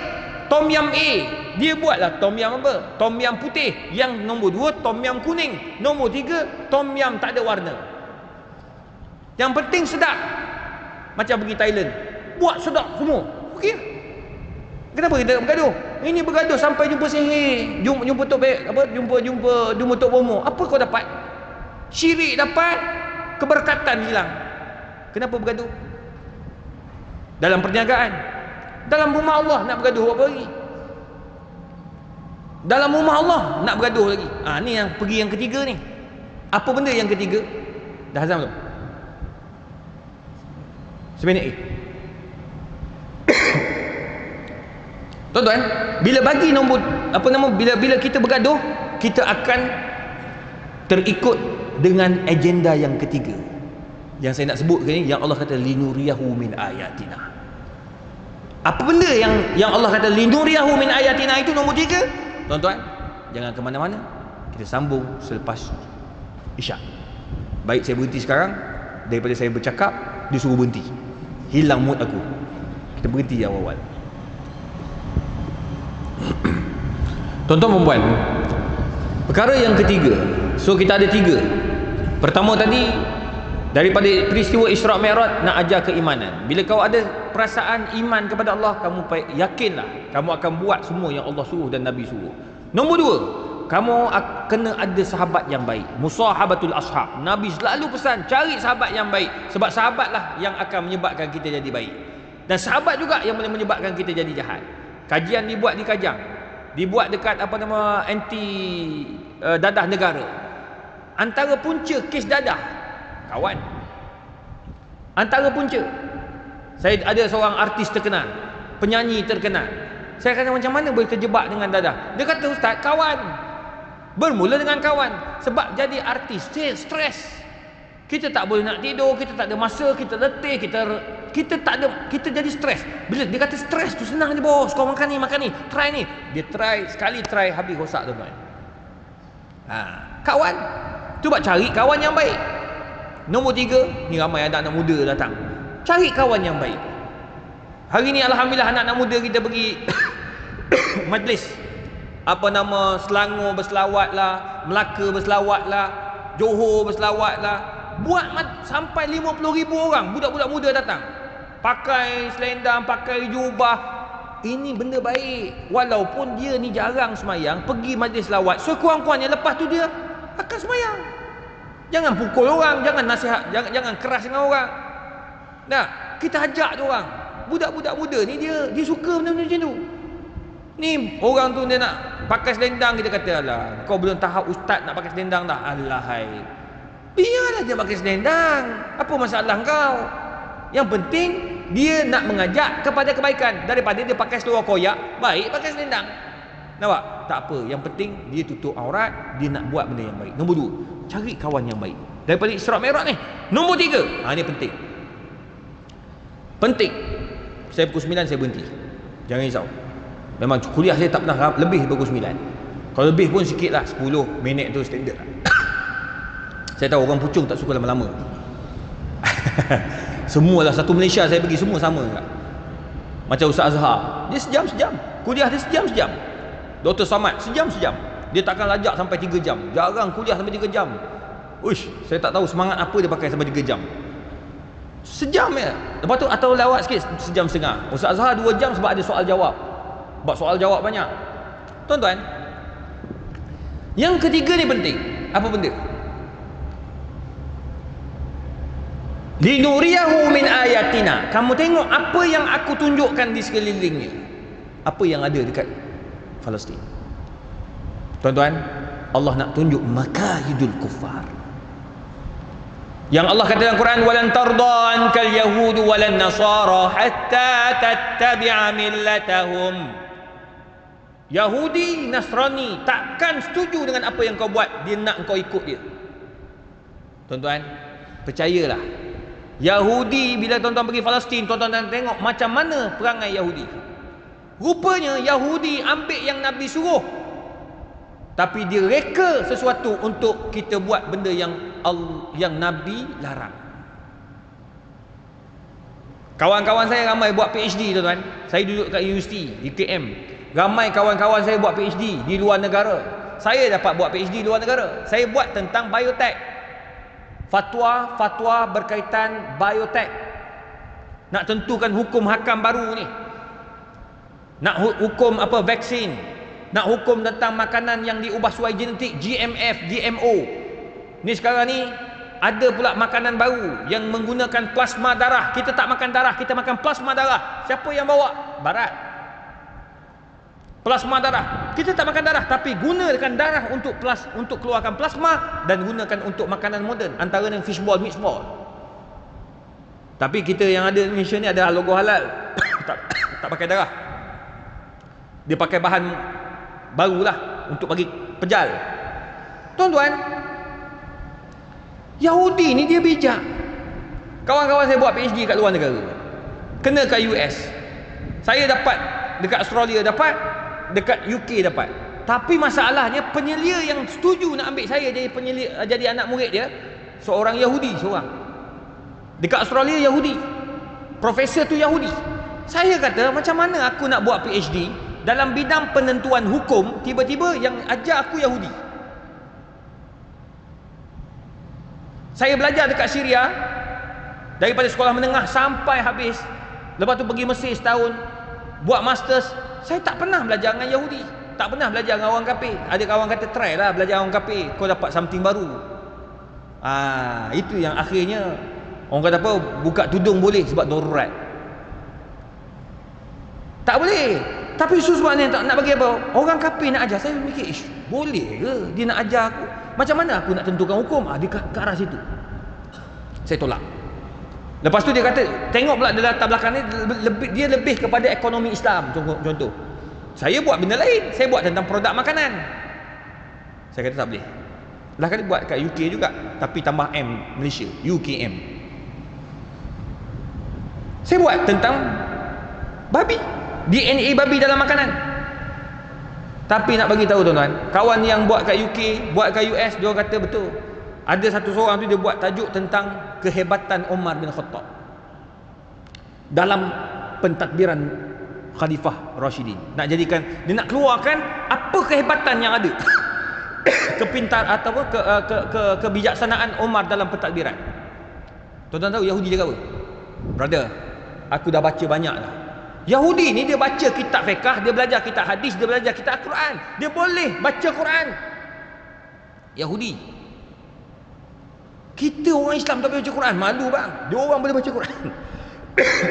Tom yam A, dia buatlah tom yam apa? Tom yam putih. Yang nombor 2 tom yam kuning. Nombor 3 tom yam tak ada warna. Yang penting sedap. Macam pergi Thailand, buat sedap semua. Okey. Kenapa kita bergaduh? Ini bergaduh sampai jumpa sihir, jumpa tok apa, jumpa tok bomo. Apa kau dapat? Syirik dapat, keberkatan hilang. Kenapa bergaduh? Dalam perniagaan, dalam rumah Allah nak bergaduh apa lagi? Dalam rumah Allah nak bergaduh lagi. Ni yang pergi yang ketiga ni. Apa benda yang ketiga? Dah azam belum? Seminit lagi. Tuan-tuan, bila bagi nombor bila kita bergaduh, kita akan terikut dengan agenda yang ketiga. Yang saya nak sebut ni, yang Allah kata linuriyahu min ayatina. Apa benda yang Allah kata linuriyahu min ayatina itu nombor 3? Tuan-tuan, jangan ke mana-mana. Kita sambung selepas Isyak. Baik saya berhenti sekarang, daripada saya bercakap dia suruh berhenti. Hilang mood aku. Kita berhenti awal-awal. Tuan-tuan dan puan, perkara yang ketiga. So kita ada 3. Pertama tadi, Daripada peristiwa Isra' Mi'raj nak ajar keimanan. Bila kau ada perasaan iman kepada Allah, kamu yakinlah kamu akan buat semua yang Allah suruh dan Nabi suruh. Nombor dua, kamu kena ada sahabat yang baik. Musahabatul ashab. Nabi selalu pesan cari sahabat yang baik, sebab sahabatlah yang akan menyebabkan kita jadi baik, dan sahabat juga yang boleh menyebabkan kita jadi jahat. Kajian dibuat di Kajang, dibuat dekat anti dadah negara. Antara punca kes dadah kawan. Antara punca. Saya ada seorang artis terkenal, penyanyi terkenal. Saya kata macam mana boleh terjebak dengan dadah? Dia kata, ustaz, kawan. Bermula dengan kawan. Sebab jadi artis stres. Kita tak boleh nak tidur, kita tak ada masa, kita letih, kita jadi stres. Bila dia kata stres tu senang je bos, kau makan ni, try ni. Dia sekali try habis rosak tuan-tuan. Kawan. Cuba cari kawan yang baik. Nombor tiga, ni ramai anak-anak muda datang. Cari kawan yang baik. Hari ni alhamdulillah anak-anak muda kita pergi majlis Selangor berselawat lah, Melaka berselawat lah, Johor berselawat lah. Buat sampai 50,000 orang, budak-budak muda datang. Pakai selendang, pakai jubah. Ini benda baik. Walaupun dia ni jarang semayang, pergi majlis selawat, sekurang-kurangnya lepas tu dia akan semayang. Jangan pukul orang, jangan nasihat, jangan keras dengan orang. Nah, kita ajak dia orang. Budak-budak muda ni dia suka benda-benda macam tu. Ni orang tu dia nak pakai selendang, kita kata, alah, kau belum tahap ustaz nak pakai selendang dah. Alahai. Biarlah dia pakai selendang. Apa masalah kau? Yang penting dia nak mengajak kepada kebaikan. Daripada dia pakai seluar koyak, baik pakai selendang. Nampak? Tak apa. Yang penting dia tutup aurat, dia nak buat benda yang baik. Nombor dua, cari kawan yang baik. Daripada Isra' Mi'raj ni. Nombor tiga, ni penting. Penting. Saya pukul 9 saya berhenti. Jangan risau. Memang kuliah saya tak pernah lebih pukul 9. Kalau lebih pun sikit lah, 10 minit tu standard lah. Saya tahu orang Puchong tak suka lama-lama. Semualah satu Malaysia saya pergi, semua sama juga. Macam Ustaz Azhar, dia sejam-sejam. Kuliah dia sejam-sejam. Dr. Samad sejam-sejam. Dia takkan lajak sampai 3 jam. Jarang kuliah sampai 3 jam. Uish, saya tak tahu semangat apa dia pakai sampai 3 jam. Sejam ya. Lepas tu atau lewat sikit, sejam setengah. Ustaz Azhar 2 jam sebab ada soal jawab. Sebab soal jawab banyak. Tuan-tuan, yang ketiga ni penting. Apa benda? Linuriyahu min ayatina. Kamu tengok apa yang aku tunjukkan di sekelilingnya. Apa yang ada dekat Palestin. Tuan-tuan, Allah nak tunjuk makahidul kuffar. Yang Allah kata dalam Quran, walan tarda ankal yahudu walan nasara hatta tattabi'a millatahum. Yahudi, Nasrani takkan setuju dengan apa yang kau buat. Dia nak kau ikut dia. Tuan-tuan, percayalah, Yahudi, bila tuan-tuan pergi Palestin, tuan-tuan tengok macam mana perangai Yahudi. Rupanya Yahudi ambil yang Nabi suruh, tapi dia reka sesuatu untuk kita buat benda yang Nabi larang. Kawan-kawan saya ramai buat PhD, tuan-tuan. Saya duduk kat universiti UKM. Ramai kawan-kawan saya buat PhD di luar negara. Saya dapat buat PhD di luar negara. Saya buat tentang biotek. Fatwa berkaitan biotek. Nak tentukan hukum hakam baru ni. Nak hukum apa, vaksin. Nak hukum tentang makanan yang diubah suai genetik, GMF, GMO. Ni sekarang ni ada pula makanan baru yang menggunakan plasma darah. Kita tak makan darah, kita makan plasma darah. Siapa yang bawa? Barat. Plasma darah. Kita tak makan darah, tapi gunakan darah untuk keluarkan plasma dan gunakan untuk makanan moden. Antara dengan fishball, meatball. Tapi kita yang ada di Malaysia ni ada logo halal. tak pakai darah. Dia pakai bahan barulah untuk bagi pejal. Tuan-tuan, Yahudi ni dia bijak. Kawan-kawan saya buat PhD kat luar negara, kena kat US. Saya dapat dekat Australia, dapat dekat UK, dapat. Tapi masalahnya penyelia yang setuju nak ambil saya jadi anak murid dia, seorang Yahudi seorang. Dekat Australia Yahudi. Profesor tu Yahudi. Saya kata, macam mana aku nak buat PhD dalam bidang penentuan hukum, tiba-tiba yang ajar aku Yahudi. Saya belajar dekat Syria daripada sekolah menengah sampai habis. Lepas tu pergi Mesir setahun, buat masters. Saya tak pernah belajar dengan Yahudi, tak pernah belajar dengan orang kafir. Ada kawan kata try lah belajar dengan orang kafir, kau dapat something baru. Itu yang akhirnya orang kata apa, buka tudung boleh sebab darurat. Tak boleh. Tapi sebab ni tak nak bagi apa, orang kafir nak ajar. Saya fikir, boleh ke dia nak ajar aku? Macam mana aku nak tentukan hukum? Dia ke arah situ. Saya tolak. Lepas tu dia kata, tengok pula dalam latar belakang ni, dia lebih kepada ekonomi Islam. Contoh, saya buat benda lain, saya buat tentang produk makanan. Saya kata tak boleh. Lah kali buat kat UK juga, tapi tambah M Malaysia, UKM. Saya buat tentang babi, DNA babi dalam makanan. Tapi nak bagi tahu tuan-tuan, kawan yang buat kat UK, buat kat US, dia kata betul. Ada satu seorang tu dia buat tajuk tentang kehebatan Umar bin Khattab dalam pentadbiran Khalifah Rashidin. Nak jadikan, dia nak keluarkan apa kehebatan yang ada kepintar atau kebijaksanaan Umar dalam pentadbiran. Tuan-tuan tahu Yahudi dia apa? Brother, aku dah baca banyak dah. Yahudi ni dia baca kitab fiqh, dia belajar kitab hadis, dia belajar kitab Quran. Dia boleh baca Quran. Yahudi. Kita orang Islam tak boleh baca Quran, malu bang. Dia orang boleh baca Quran.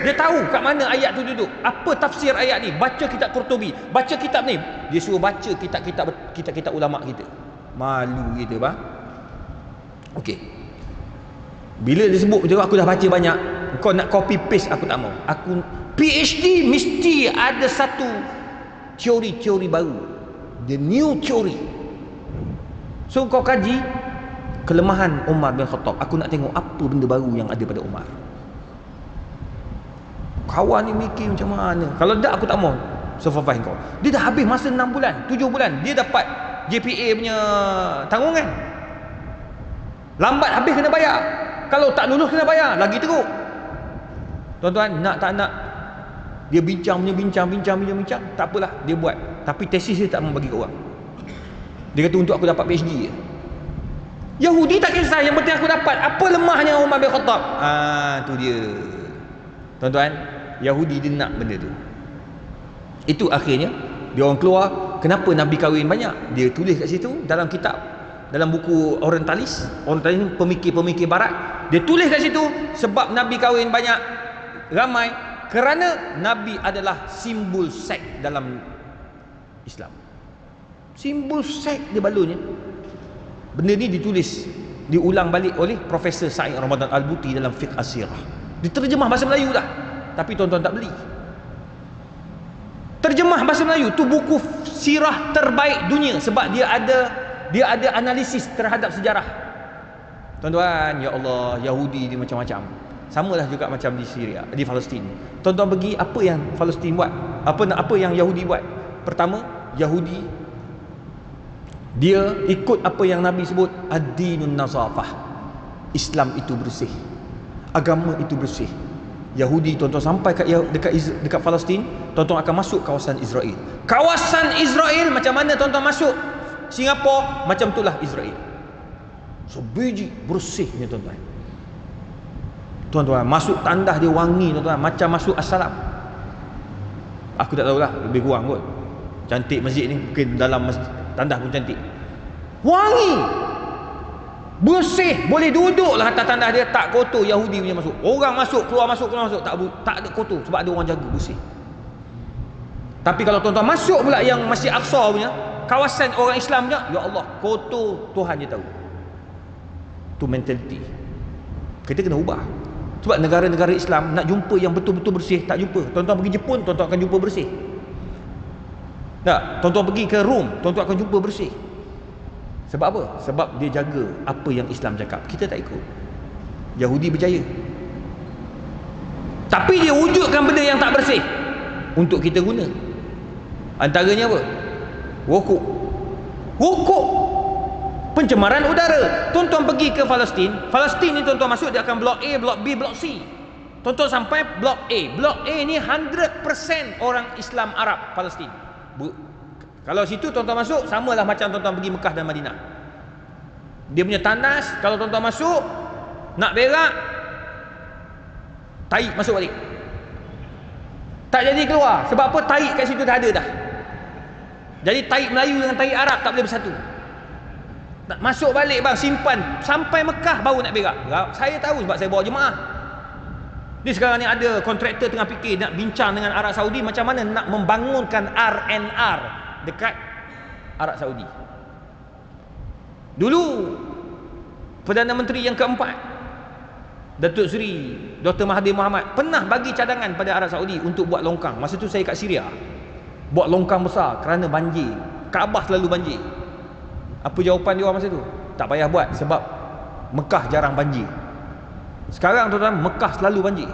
Dia tahu kat mana ayat tu duduk, apa tafsir ayat ni, baca kitab Qurtubi, baca kitab ni. Dia suruh baca kitab-kitab ulama kita. Malu kita bang. Okey. Bila dia sebut macam aku dah baca banyak, kau nak copy paste aku tak mau. Aku PhD mesti ada satu teori-teori baru, the new theory. So kau kaji kelemahan Umar bin Khattab. Aku nak tengok apa benda baru yang ada pada Umar. Kawan ni mikir macam mana. Kalau tak aku tak mau supervise kau. Dia dah habis masa 6 bulan 7 bulan, dia dapat JPA punya tanggungan. Lambat habis kena bayar. Kalau tak lulus kena bayar. Lagi teruk. Tuan-tuan, nak tak nak, dia bincang, tak apalah, dia buat. Tapi tesis dia tak mau bagi ke orang. Dia kata untuk aku dapat PhD je. Yahudi tak kisah, yang penting aku dapat. Apa lemahnya Umar bin Khattab? Tu dia. Tuan-tuan, Yahudi dia nak benda tu. Itu akhirnya dia orang keluar. Kenapa Nabi kahwin banyak? Dia tulis kat situ dalam kitab, dalam buku Orientalis. Orientalis ni pemikir-pemikir barat. Dia tulis kat situ sebab Nabi kahwin banyak, ramai, kerana Nabi adalah simbol seks dalam Islam. Simbol seks dia balunnya. Benda ni ditulis, diulang balik oleh Profesor Said Ramadan Al-Buti dalam Fiqh As-Sirah. Diterjemah bahasa Melayu dah. Tapi tuan-tuan tak beli. Terjemah bahasa Melayu tu buku sirah terbaik dunia sebab dia ada analisis terhadap sejarah. Tuan-tuan, ya Allah, Yahudi ni macam-macam. Samalah juga macam di Syria, di Palestin. Tuan-tuan pergi, apa yang Palestin buat? Apa yang Yahudi buat? Pertama, Yahudi dia ikut apa yang Nabi sebut, ad-dinun nazafah. Islam itu bersih. Agama itu bersih. Yahudi tuan-tuan sampai dekat Palestin, tuan-tuan akan masuk kawasan Israel. Kawasan Israel macam mana tuan-tuan masuk? Singapura macam itulah Israel. Sebiji bersihnya tuan-tuan. Tuan-tuan, masuk tandas dia wangi tuan-tuan, macam masuk assalam. Aku tak tahulah, lebih kurang kot. Cantik masjid ni, mungkin dalam tandas pun cantik. Wangi, bersih, boleh duduk lah atas tandas dia, tak kotor. Yahudi punya masuk. Orang masuk, keluar masuk, tak ada kotor sebab ada orang jaga, bersih. Tapi kalau tuan-tuan masuk pula yang Masjid Aqsa punya, kawasan orang Islam punya, ya Allah, kotor, Tuhan je tahu. Tu mentaliti. Kita kena ubah. Sebab negara-negara Islam nak jumpa yang betul-betul bersih, tak jumpa. Tuan-tuan pergi Jepun, tuan-tuan akan jumpa bersih. Tak, tuan-tuan pergi ke Rom, tuan-tuan akan jumpa bersih. Sebab apa? Sebab dia jaga apa yang Islam cakap. Kita tak ikut. Yahudi berjaya. Tapi dia wujudkan benda yang tak bersih untuk kita guna. Antaranya apa? Rokok. Rokok. Pencemaran udara. Tuan-tuan pergi ke Palestin. Palestin ni tuan-tuan masuk, dia akan blok A, blok B, blok C. Tuan-tuan sampai blok A. Blok A ni 100% orang Islam Arab Palestin. Kalau situ tuan-tuan masuk, samalah macam tuan-tuan pergi Mekah dan Madinah. Dia punya tandas, kalau tuan-tuan masuk, nak berak, tahi masuk balik. Tak jadi keluar. Sebab apa? Tahi kat situ dah ada dah. Jadi tahi Melayu dengan tahi Arab tak boleh bersatu. Nak masuk balik bang, simpan sampai Mekah baru nak berak. Saya tahu sebab saya bawa jemaah. Ni sekarang ni ada kontraktor tengah fikir nak bincang dengan Arab Saudi macam mana nak membangunkan RNR dekat Arab Saudi. Dulu Perdana Menteri yang keempat, Datuk Seri Dr. Mahathir Mohamad, pernah bagi cadangan pada Arab Saudi untuk buat longkang. Masa tu saya kat Syria, buat longkang besar kerana banjir. Kaabah selalu banjir. Apa jawapan dia orang masa tu? Tak payah buat sebab Mekah jarang banjir. Sekarang tuan-tuan, Mekah selalu banjir.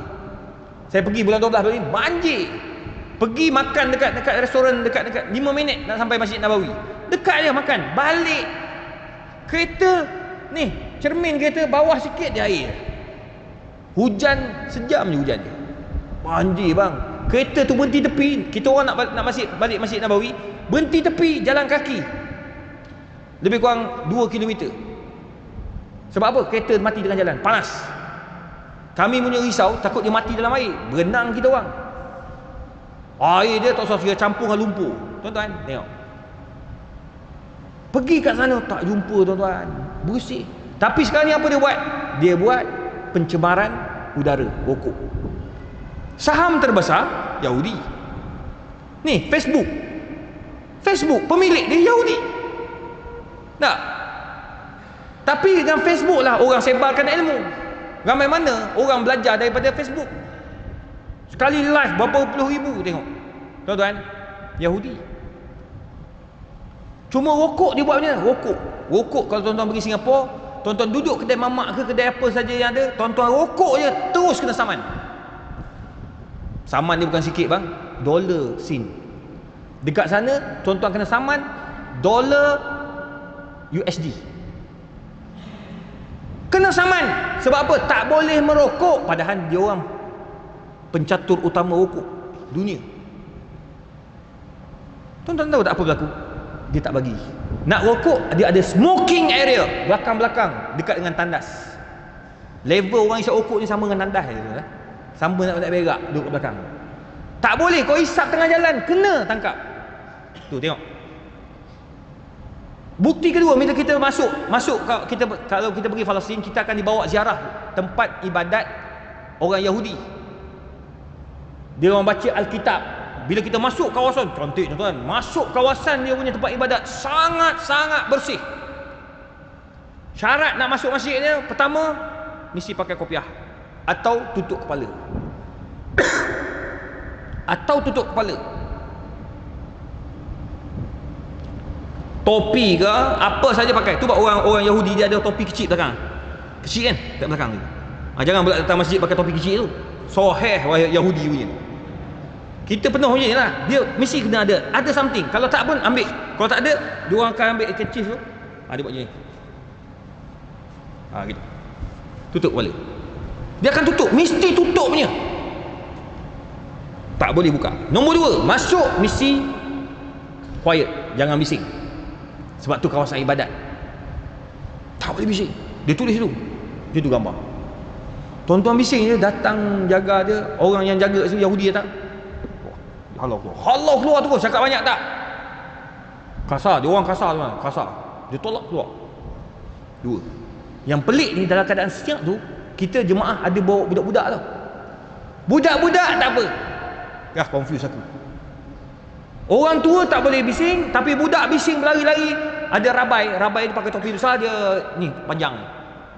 Saya pergi bulan 12 ni, banjir. Pergi makan dekat restoran dekat 5 minit nak sampai Masjid Nabawi. Dekat je makan, balik. Kereta ni, cermin kereta bawah sikit dia air. Hujan sejam je hujan dia. Banjir bang. Kereta tu berhenti tepi. Kita orang nak balik Masjid Nabawi, berhenti tepi jalan kaki. Lebih kurang 2 km. Sebab apa? Kereta mati tengah jalan, panas. Kami punya risau takut dia mati dalam air. Berenang kita orang. Air dia tak usah campur dengan lumpur. Tuan-tuan tengok. Pergi kat sana tak jumpa tuan-tuan. Bersih. Tapi sekarang ni apa dia buat? Dia buat pencemaran udara, rokok. Saham terbesar Yahudi. Ni Facebook. Facebook pemilik dia Yahudi. Tak. Tapi dengan Facebook lah orang sebarkan ilmu. Ramai mana orang belajar daripada Facebook. Sekali live berapa puluh ribu tengok. Tuan-tuan, Yahudi. Cuma rokok dia buat macam mana? Rokok kalau tuan-tuan pergi Singapura, tuan-tuan duduk kedai mamak ke kedai apa saja yang ada, tuan-tuan rokok je terus kena saman. Saman dia bukan sikit bang, dolar Sin. Dekat sana tuan-tuan kena saman dolar USD. Kena saman. Sebab apa? Tak boleh merokok. Padahal dia orang pencatur utama rokok dunia. Tuan-tuan tahu tak apa berlaku? Dia tak bagi. Nak rokok, dia ada smoking area belakang-belakang dekat dengan tandas. Level orang isap rokok ni sama dengan tandas je, sama nak berak duduk kat belakang. Tak boleh kau isap tengah jalan, kena tangkap. Tu tengok. Bukti kedua, bila kita masuk kalau kita pergi Palestin, kita akan dibawa ziarah tempat ibadat orang Yahudi. Dia orang baca Alkitab. Bila kita masuk kawasan, cantik tuan-tuan, masuk kawasan dia punya tempat ibadat sangat-sangat bersih. Syarat nak masuk masjid dia, pertama mesti pakai kopiah atau tutup kepala. Atau tutup kepala. Topi ke apa saja pakai. Tu buat orang Yahudi dia ada topi kecil belakang. Kecil kan kat belakang tu. Jangan pula datang masjid pakai topi kecil tu. Soheh Yahudi punya. Kita penuh je lah. Dia mesti kena ada something. Kalau tak pun ambil. Kalau tak ada, dia orang akan ambil kecil tu. Dia buat macam ni. Gitu. Tutup kepala. Dia akan tutup, mesti tutup punya. Tak boleh buka. Nombor 2, masuk mesti quiet, jangan bising. Sebab tu kawasan ibadat. Tak boleh bising. Dia tulis tu. Dia tu gambar. Tuan-tuan bising je, datang jaga dia. Orang yang jaga tu Yahudi datang. Halau keluar tu, cakap banyak tak? Kasar, dia orang kasar tu, kasar. Dia tolak keluar. 2. Yang pelik ni dalam keadaan siap tu, kita jemaah ada bawa budak-budak tau. Budak-budak tak apa. Confuse aku. Orang tua tak boleh bising, tapi budak bising berlari-lari. Ada rabai dia pakai topi besar, dia ni panjang.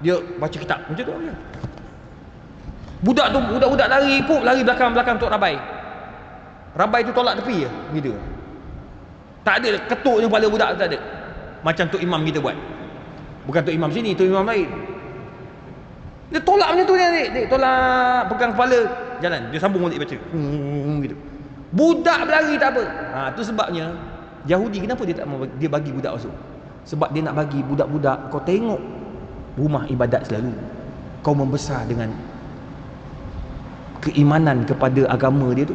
Dia baca kitab macam tu aja. Budak-budak lari ikut, lari belakang-belakang untuk rabai. Rabai tu tolak tepi je gitu. Tak ada ketuknya kepala budak tu, tak ada. Macam tok imam kita buat. Bukan tok imam sini, tok imam lain. Dia tolak macam tu dia tolak, pegang kepala, jalan. Dia sambung balik baca. Gitu. Budak berlari tak apa. Tu sebabnya Yahudi kenapa dia tak mau dia bagi budak masuk? Sebab dia nak bagi budak-budak kau tengok rumah ibadat selalu. Kau membesar dengan keimanan kepada agama dia tu.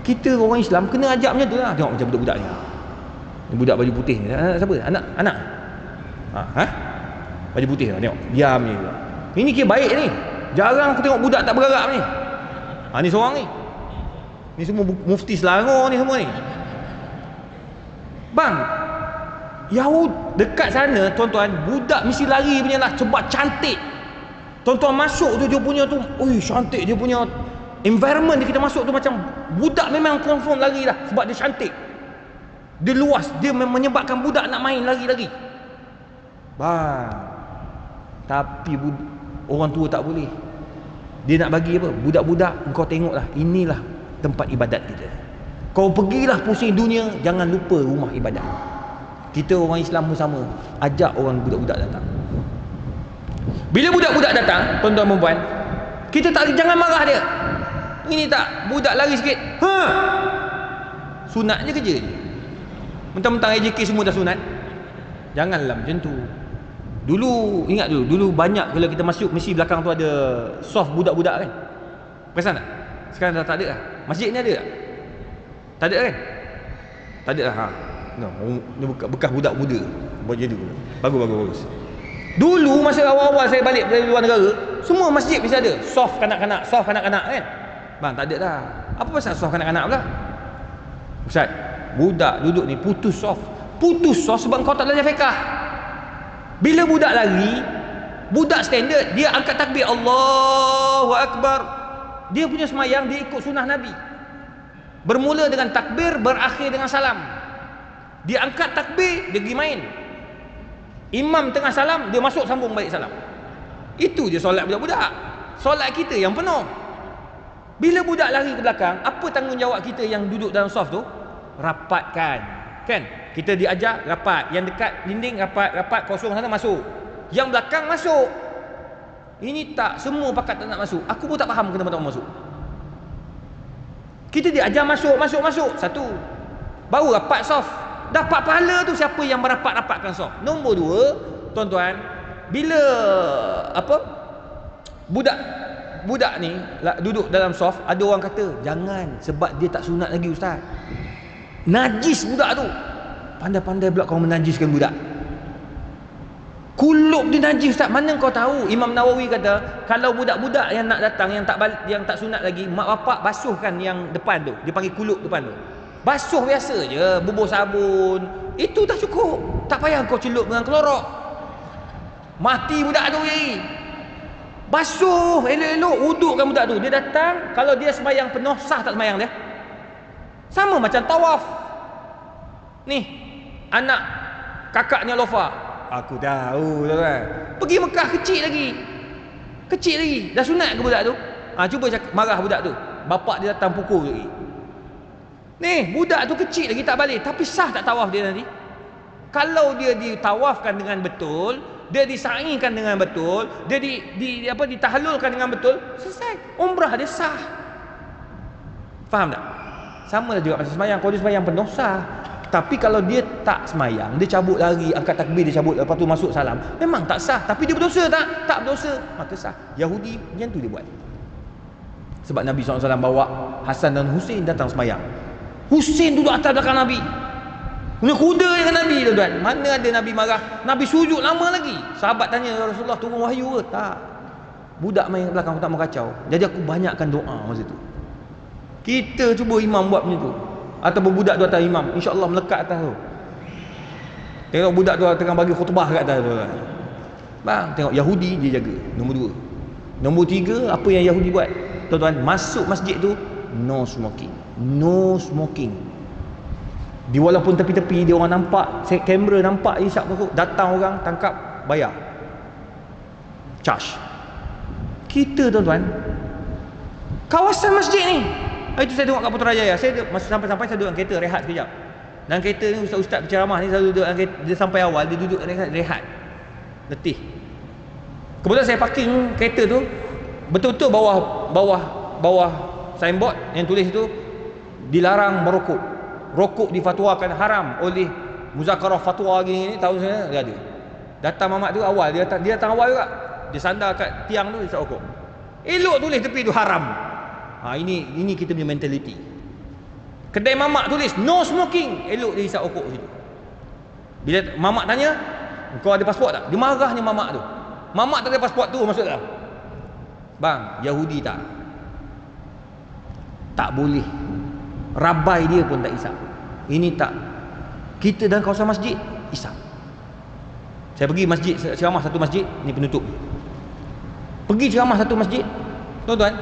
Kita orang Islam kena ajak macam tu lah. Tengok macam budak-budak ni. Budak baju putih ni. Siapa? Anak. Baju putih lah, tengok. Diam je. Ini kira baik ni. Jarang aku tengok budak tak bergerak ni. Ni seorang ni. Ni semua mufti Selangor ni semua ni. Bang, Yahud dekat sana tuan-tuan, budak mesti lari punya lah sebab cantik. Tuan-tuan masuk tu dia punya tu, oi cantik dia punya environment dia, kita masuk tu macam budak memang confirm lari lah sebab dia cantik. Dia luas, dia menyebabkan budak nak main lagi-lagi. Bang, tapi orang tua tak boleh. Dia nak bagi apa? Budak-budak, engkau tengoklah, inilah tempat ibadat kita. Kau pergilah pusing dunia, jangan lupa rumah ibadat. Kita orang Islam pun sama, ajak orang budak-budak datang. Bila budak-budak datang, tuan-tuan dan puan, kita tak, jangan marah dia. Ini tak, budak lari sikit, sunat je kerja je. Mentang-mentang AJK semua dah sunat. Janganlah macam tu. Dulu, ingat dulu banyak kalau kita masuk, mesti belakang tu ada soft budak-budak kan. Perasan tak? Sekarang dah tak ada lah. Masjid ni ada tak? Tak ada kan? Tak ada lah. No, ni bekas budak muda. Buat jadi bagus. Dulu masa awal-awal saya balik dari luar negara, semua masjid mesti ada soft kanak-kanak, soft kanak-kanak kan. Bang, tak ada dah. Apa pasal soft kanak-kanak pula? Ustaz, budak duduk ni putus soft. Putus soft sebab kau tak belajar fiqah. Bila budak lari, budak standard, dia angkat takbir Allahu Akbar. Dia punya semayang, dia ikut sunnah Nabi. Bermula dengan takbir, berakhir dengan salam. Dia angkat takbir, dia pergi main. Imam tengah salam, dia masuk sambung balik salam. Itu je solat budak-budak. Solat kita yang penuh. Bila budak lari ke belakang, apa tanggungjawab kita yang duduk dalam soft tu? Rapatkan. Kan? Kita diajar rapat. Yang dekat dinding rapat, kosong sana masuk. Yang belakang masuk. Ini tak, semua pakat tak nak masuk. Aku pun tak faham kenapa tak masuk. Kita diajar masuk. Satu. Baru rapat soft. Dapat pahala tu siapa yang merapat-rapatkan soft. Nombor dua, tuan-tuan, bila budak ni duduk dalam soft, ada orang kata jangan sebab dia tak sunat lagi ustaz. Najis budak tu. Pandai-pandai pula kau menajiskan budak. Kulup dia najis ustaz. Mana kau tahu? Imam Nawawi kata kalau budak-budak yang nak datang yang tak sunat lagi, mak bapak basuhkan yang depan tu. Dia panggil kulup depan tu. Basuh biasa je, bubuh sabun. Itu dah cukup. Tak payah kau celup dengan klorok. Mati budak tu je. Basuh elok-elok, wudukkan budak tu. Dia datang, kalau dia sembahyang penuh, sah tak sembahyang dia? Sama macam tawaf. Ni, anak kakaknya Lofa. Aku tahu tuan. Pergi Mekah kecil lagi. Dah sunat ke budak tu? Cuba marah budak tu. Bapak dia datang pukul lagi. Ni, budak tu kecil lagi tak balik. Tapi sah tak tawaf dia nanti? Kalau dia ditawafkan dengan betul, dia disa'ikan dengan betul, dia ditahallulkan dengan betul, selesai. Umrah dia sah. Faham tak? Sama juga macam semayang. Kalau dia semayang penuh, sah. Tapi kalau dia tak semayang, dia cabut lari, angkat takbir, dia cabut, lepas tu masuk salam, memang tak sah. Tapi dia berdosa tak? Tak berdosa, maka sah. Yahudi macam tu dia buat. Sebab Nabi SAW bawa Hasan dan Husain datang semayang. Husain duduk atas belakang Nabi. Punya kuda dengan Nabi tuan-tuan. Mana ada Nabi marah? Nabi sujud lama lagi. Sahabat tanya, ya Rasulullah turun wahyu ke? Tak. Budak main belakang tak mau kacau. Jadi aku banyakkan doa masa tu. Kita cuba imam buat macam tu. Atau budak tu atas imam, insya-Allah melekat atas tu. Tengok budak tu tengah bagi khutbah kat atas tu. Bang, tengok Yahudi dia jaga. Nombor 2. Nombor 3, apa yang Yahudi buat? Tuan-tuan, masuk masjid tu no smoking. No smoking. Di walaupun tepi-tepi dia orang nampak, kamera nampak isap rokok, datang orang tangkap, bayar. Charge. Kita tuan-tuan, kawasan masjid ni. Itu saya tengok kat Putrajaya. Saya masa sampai-sampai saya duduk dalam kereta rehat sekejap. Dalam kereta ni ustaz-ustaz penceramah ni selalu duduk dalam kereta, dia sampai awal dia duduk rehat. Letih. Kemudian saya parking kereta tu betul-betul bawah signboard yang tulis itu dilarang merokok. Rokok difatwakan haram oleh Muzakarah Fatwa gini tahun saya dia ada. Datang mamak tu awal, dia datang awal juga. Dia sandar kat tiang tu dia rokok. Elok tulis tepi tu haram. Ini kita punya mentality. Kedai mamak tulis no smoking, elok dia hisap rokok situ. Bila mamak tanya, Kau ada pasport tak? Dia marahnya mamak tu. Mamak tak ada pasport tu masuk dalam. Bang, Yahudi tak boleh. Rabai dia pun tak isap. Ini tak. Kita dalam kawasan masjid isap. Saya pergi masjid, ceramah satu masjid, ni penutup. Pergi ceramah satu masjid, tuan-tuan,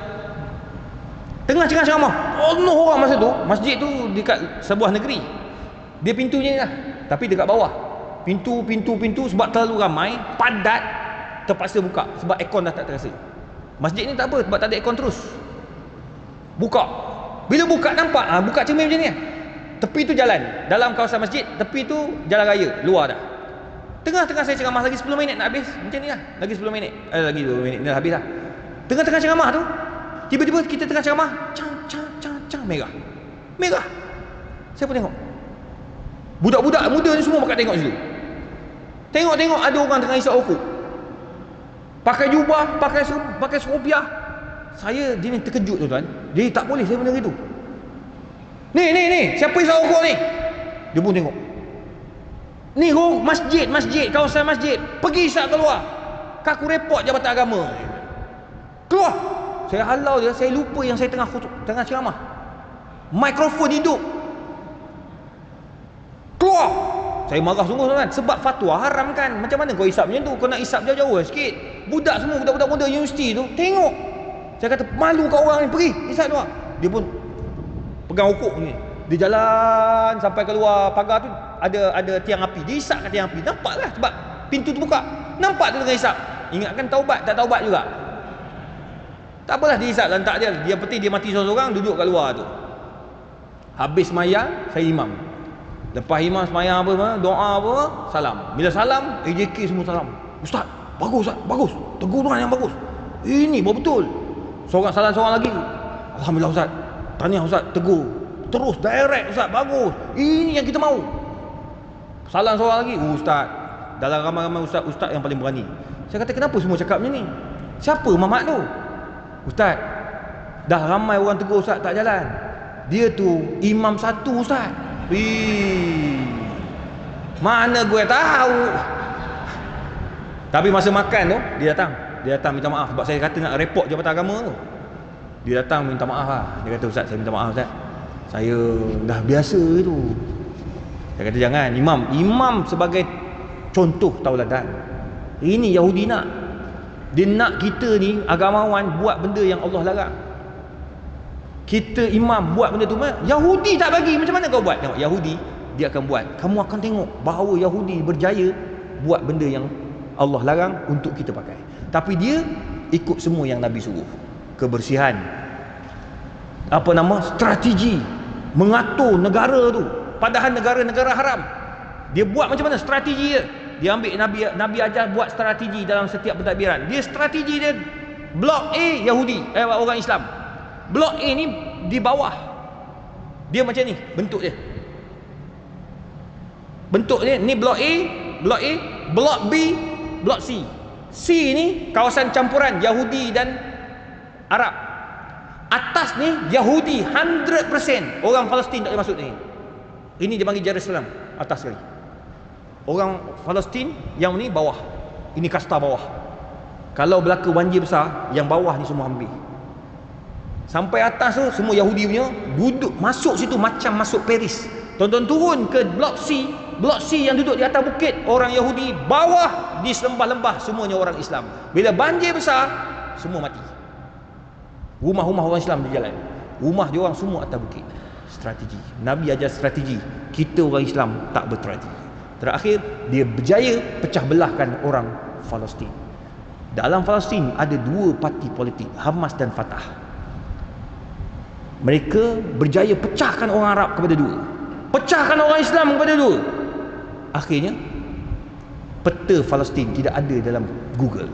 tengah ceramah, penuh orang masa tu. Masjid tu dekat sebuah negeri. Dia pintunya ni lah, tapi dekat bawah. Pintu sebab terlalu ramai, padat, terpaksa buka sebab aircon dah tak terasa. Masjid ni tak apa sebab tak ada aircon terus. Buka. Bila buka nampak, buka cermin macam ni. Tepi tu jalan, dalam kawasan masjid, tepi tu jalan raya, luar dah. Tengah-tengah saya ceramah, lagi 10 minit nak habis. Macam ni lah, lagi 10 minit. Lagi 2 minit ni dah habis lah. Tengah-tengah ceramah tu, tiba-tiba kita tengah ceramah, cang, merah. Saya pun tengok. Budak-budak muda ni semua makan tengok situ. Tengok ada orang tengah isap rokok. Pakai jubah, pakai skopiah. Saya dia ni terkejut tuan-tuan. Dia tak boleh saya benda gitu. Ni, siapa isap rokok ni? Dia pun tengok. Ni masjid, kawasan masjid. Pergi isap keluar. Kaku report Jabatan Agama. Keluar. Saya halau dia, saya lupa yang saya tengah ceramah. Mikrofon hidup. Keluar. Saya marah sungguh tuan-tuan. Sebab fatwa haram kan. Macam mana kau isap macam tu? Kau nak isap jauh-jauh sikit. Budak-budak muda universiti tu tengok. Saya kata, malu kau orang ni, pergi isap keluar. Dia pun pegang rokok ni. Dia jalan sampai keluar pagar tu, ada tiang api. Dia isap kat tiang api. Nampaklah sebab pintu tu buka. Nampak tu tengah isap. Ingatkan taubat, tak taubat juga. Tak apalah dia isap lantak dia. Dia penting dia mati seorang-seorang, duduk kat luar tu. Habis sembahyang, saya imam. Lepas imam sembahyang apa, doa apa, salam. Bila salam, AJK semua salam. Ustaz, bagus. Tegur tuan yang bagus. Ini betul. Seorang salam seorang lagi. Alhamdulillah Ustaz. Tahniah Ustaz, tegur. Terus direct Ustaz, bagus. Ini yang kita mahu. Salam seorang lagi, Ustaz. Dalam ramai-ramai Ustaz yang paling berani. Saya kata, kenapa semua cakap macam ni? Siapa mamak tu? Ustaz, dah ramai orang tegur Ustaz tak jalan. Dia tu imam satu Ustaz. Mana gue tahu. Tapi masa makan tu, dia datang minta maaf. Sebab saya kata nak report Jabatan Agama tu. Dia datang minta maaf lah. Dia kata, Ustaz, saya minta maaf Ustaz, saya dah biasa tu. Saya kata, jangan. Imam sebagai contoh tauladan. Ini Yahudi nak. Dia nak kita ni agamawan buat benda yang Allah larang. Kita imam buat benda tu, Yahudi tak bagi. Macam mana kau buat? Tengok, Yahudi dia akan buat. Kamu akan tengok bahawa Yahudi berjaya buat benda yang Allah larang untuk kita pakai. Tapi dia ikut semua yang Nabi suruh. Kebersihan, strategi mengatur negara tu. Padahal negara-negara haram. Dia buat macam mana strategi dia? Dia ambil Nabi ajar buat strategi dalam setiap pentadbiran. Dia strategi dia, blok A Yahudi, orang Islam. Blok A ni di bawah. Dia macam ni bentuk dia. Bentuk dia ni blok A, blok B, blok C. C ni kawasan campuran Yahudi dan Arab. Atas ni Yahudi 100%. Orang Palestin tak boleh masuk ni. Ini dia panggil Jerusalem, atas sekali. Orang Palestin yang ni bawah. Ini kasta bawah. Kalau berlaku banjir besar, yang bawah ni semua ambil. Sampai atas tu semua Yahudi punya duduk masuk situ macam masuk Paris. Tonton turun ke blok C. Blok C yang duduk di atas bukit orang Yahudi, bawah di lembah-lembah semuanya orang Islam. Bila banjir besar, semua mati. Rumah-rumah orang Islam di jalan. Rumah dia orang semua atas bukit. Strategi. Nabi ajar strategi. Kita orang Islam tak berstrategi. Terakhir, dia berjaya pecah belahkan orang Palestin. Dalam Palestin ada dua parti politik, Hamas dan Fatah. Mereka berjaya pecahkan orang Arab kepada dua, pecahkan orang Islam kepada dua. Akhirnya peta Palestin tidak ada dalam Google,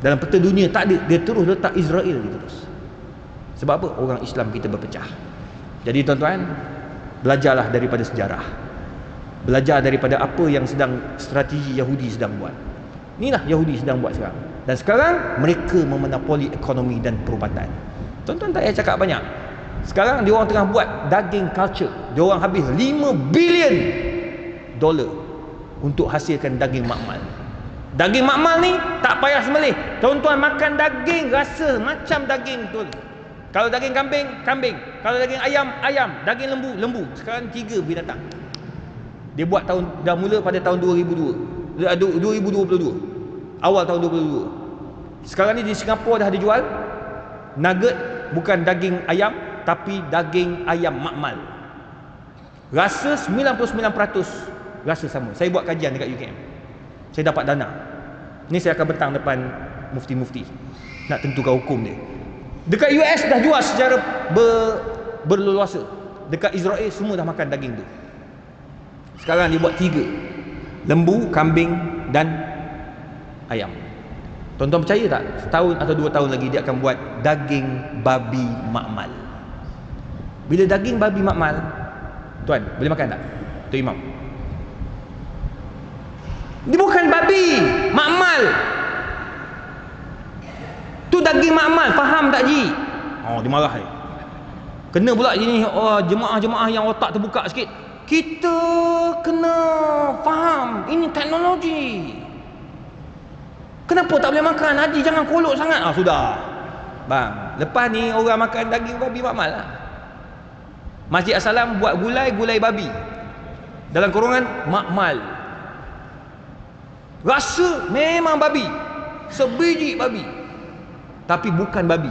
dalam peta dunia tak ada. Dia terus letak Israel gitu terus. Sebab apa? Orang Islam kita berpecah. Jadi tuan-tuan, belajarlah daripada sejarah. Belajar daripada apa yang sedang strategi Yahudi sedang buat. Inilah Yahudi sedang buat sekarang. Dan sekarang mereka memonopoli ekonomi dan perubatan. Tuan-tuan tak payah cakap banyak. Sekarang dia orang tengah buat daging culture. Dia orang habis $5 billion untuk hasilkan daging makmal. Daging makmal ni tak payah sembelih. Tuan-tuan makan daging rasa macam daging betul. Kalau daging kambing, kambing. Kalau daging ayam, ayam. Daging lembu, lembu. Sekarang 3 binatang. Dia buat dah mula pada tahun 2022. Awal tahun 2022. Sekarang ni di Singapura dah dijual nugget, bukan daging ayam tapi daging ayam makmal. Rasa 99% rasa sama. Saya buat kajian dekat UKM. Saya dapat dana. Ni saya akan bentang depan mufti-mufti nak tentukan hukum dia. Dekat US dah jual secara berleluasa. Dekat Israel semua dah makan daging tu. Sekarang dia buat 3. Lembu, kambing dan ayam. Tuan-tuan percaya tak? Setahun atau 2 tahun lagi dia akan buat daging babi makmal. Bila daging babi makmal, tuan boleh makan tak? Tuan Imam, dia bukan babi makmal, tu daging makmal. Faham tak Ji? Oh, dia marah dia. Kena pula ini jemaah-jemaah yang otak terbuka sikit. Kita kena faham ini teknologi. Kenapa tak boleh makan? Haji jangan kolot sangat. Sudah bang, lepas ni orang makan daging babi makmal lah. Masjid As-Salam buat gulai babi dalam kurungan makmal. Rasa memang babi, sebiji babi, tapi bukan babi.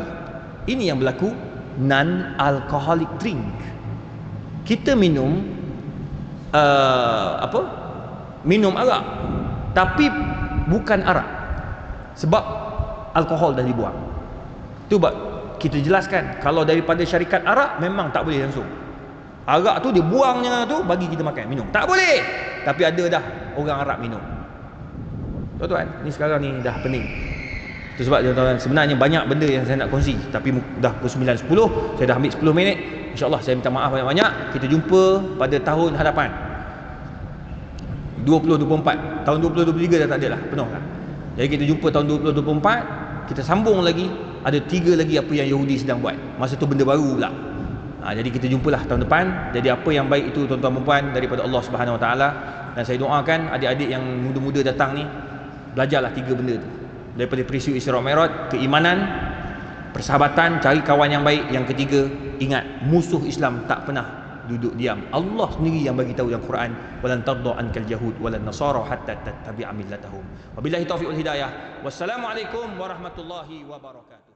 Ini yang berlaku non-alcoholic drink. Kita minum minum arak, tapi bukan arak, sebab alkohol dah dibuang. Tu kita jelaskan, kalau daripada syarikat arak memang tak boleh langsung. Arak tu dia buangnya tu bagi kita makan, minum. Tak boleh. Tapi ada dah orang Arab minum. Tuan-tuan, ni sekarang ni dah pening. Itu sebab tuan-tuan, sebenarnya banyak benda yang saya nak kongsi, tapi dah pukul 9.10, saya dah ambil 10 minit. InsyaAllah saya minta maaf banyak-banyak. Kita jumpa pada tahun hadapan 2024. Tahun 2023 dah tak ada lah, penuh lah. Jadi kita jumpa tahun 2024. Kita sambung lagi. Ada 3 lagi apa yang Yahudi sedang buat. Masa tu benda baru pula. Jadi kita jumpalah tahun depan. Jadi apa yang baik itu tuan-tuan perempuan daripada Allah Subhanahu Wa Taala. Dan saya doakan adik-adik yang muda-muda datang ni, belajarlah 3 benda tu. Daripada peristiwa Isra Mi'raj, keimanan, persahabatan, cari kawan yang baik. Yang ketiga, ingat musuh Islam tak pernah duduk diam. Allah sendiri yang bagi tahu dalam Quran, walan tardha ankal yahud walan nasara hatta tattabi'a millatahum. Wabillahi taufiq wal hidayah. Wassalamualaikum warahmatullahi wabarakatuh.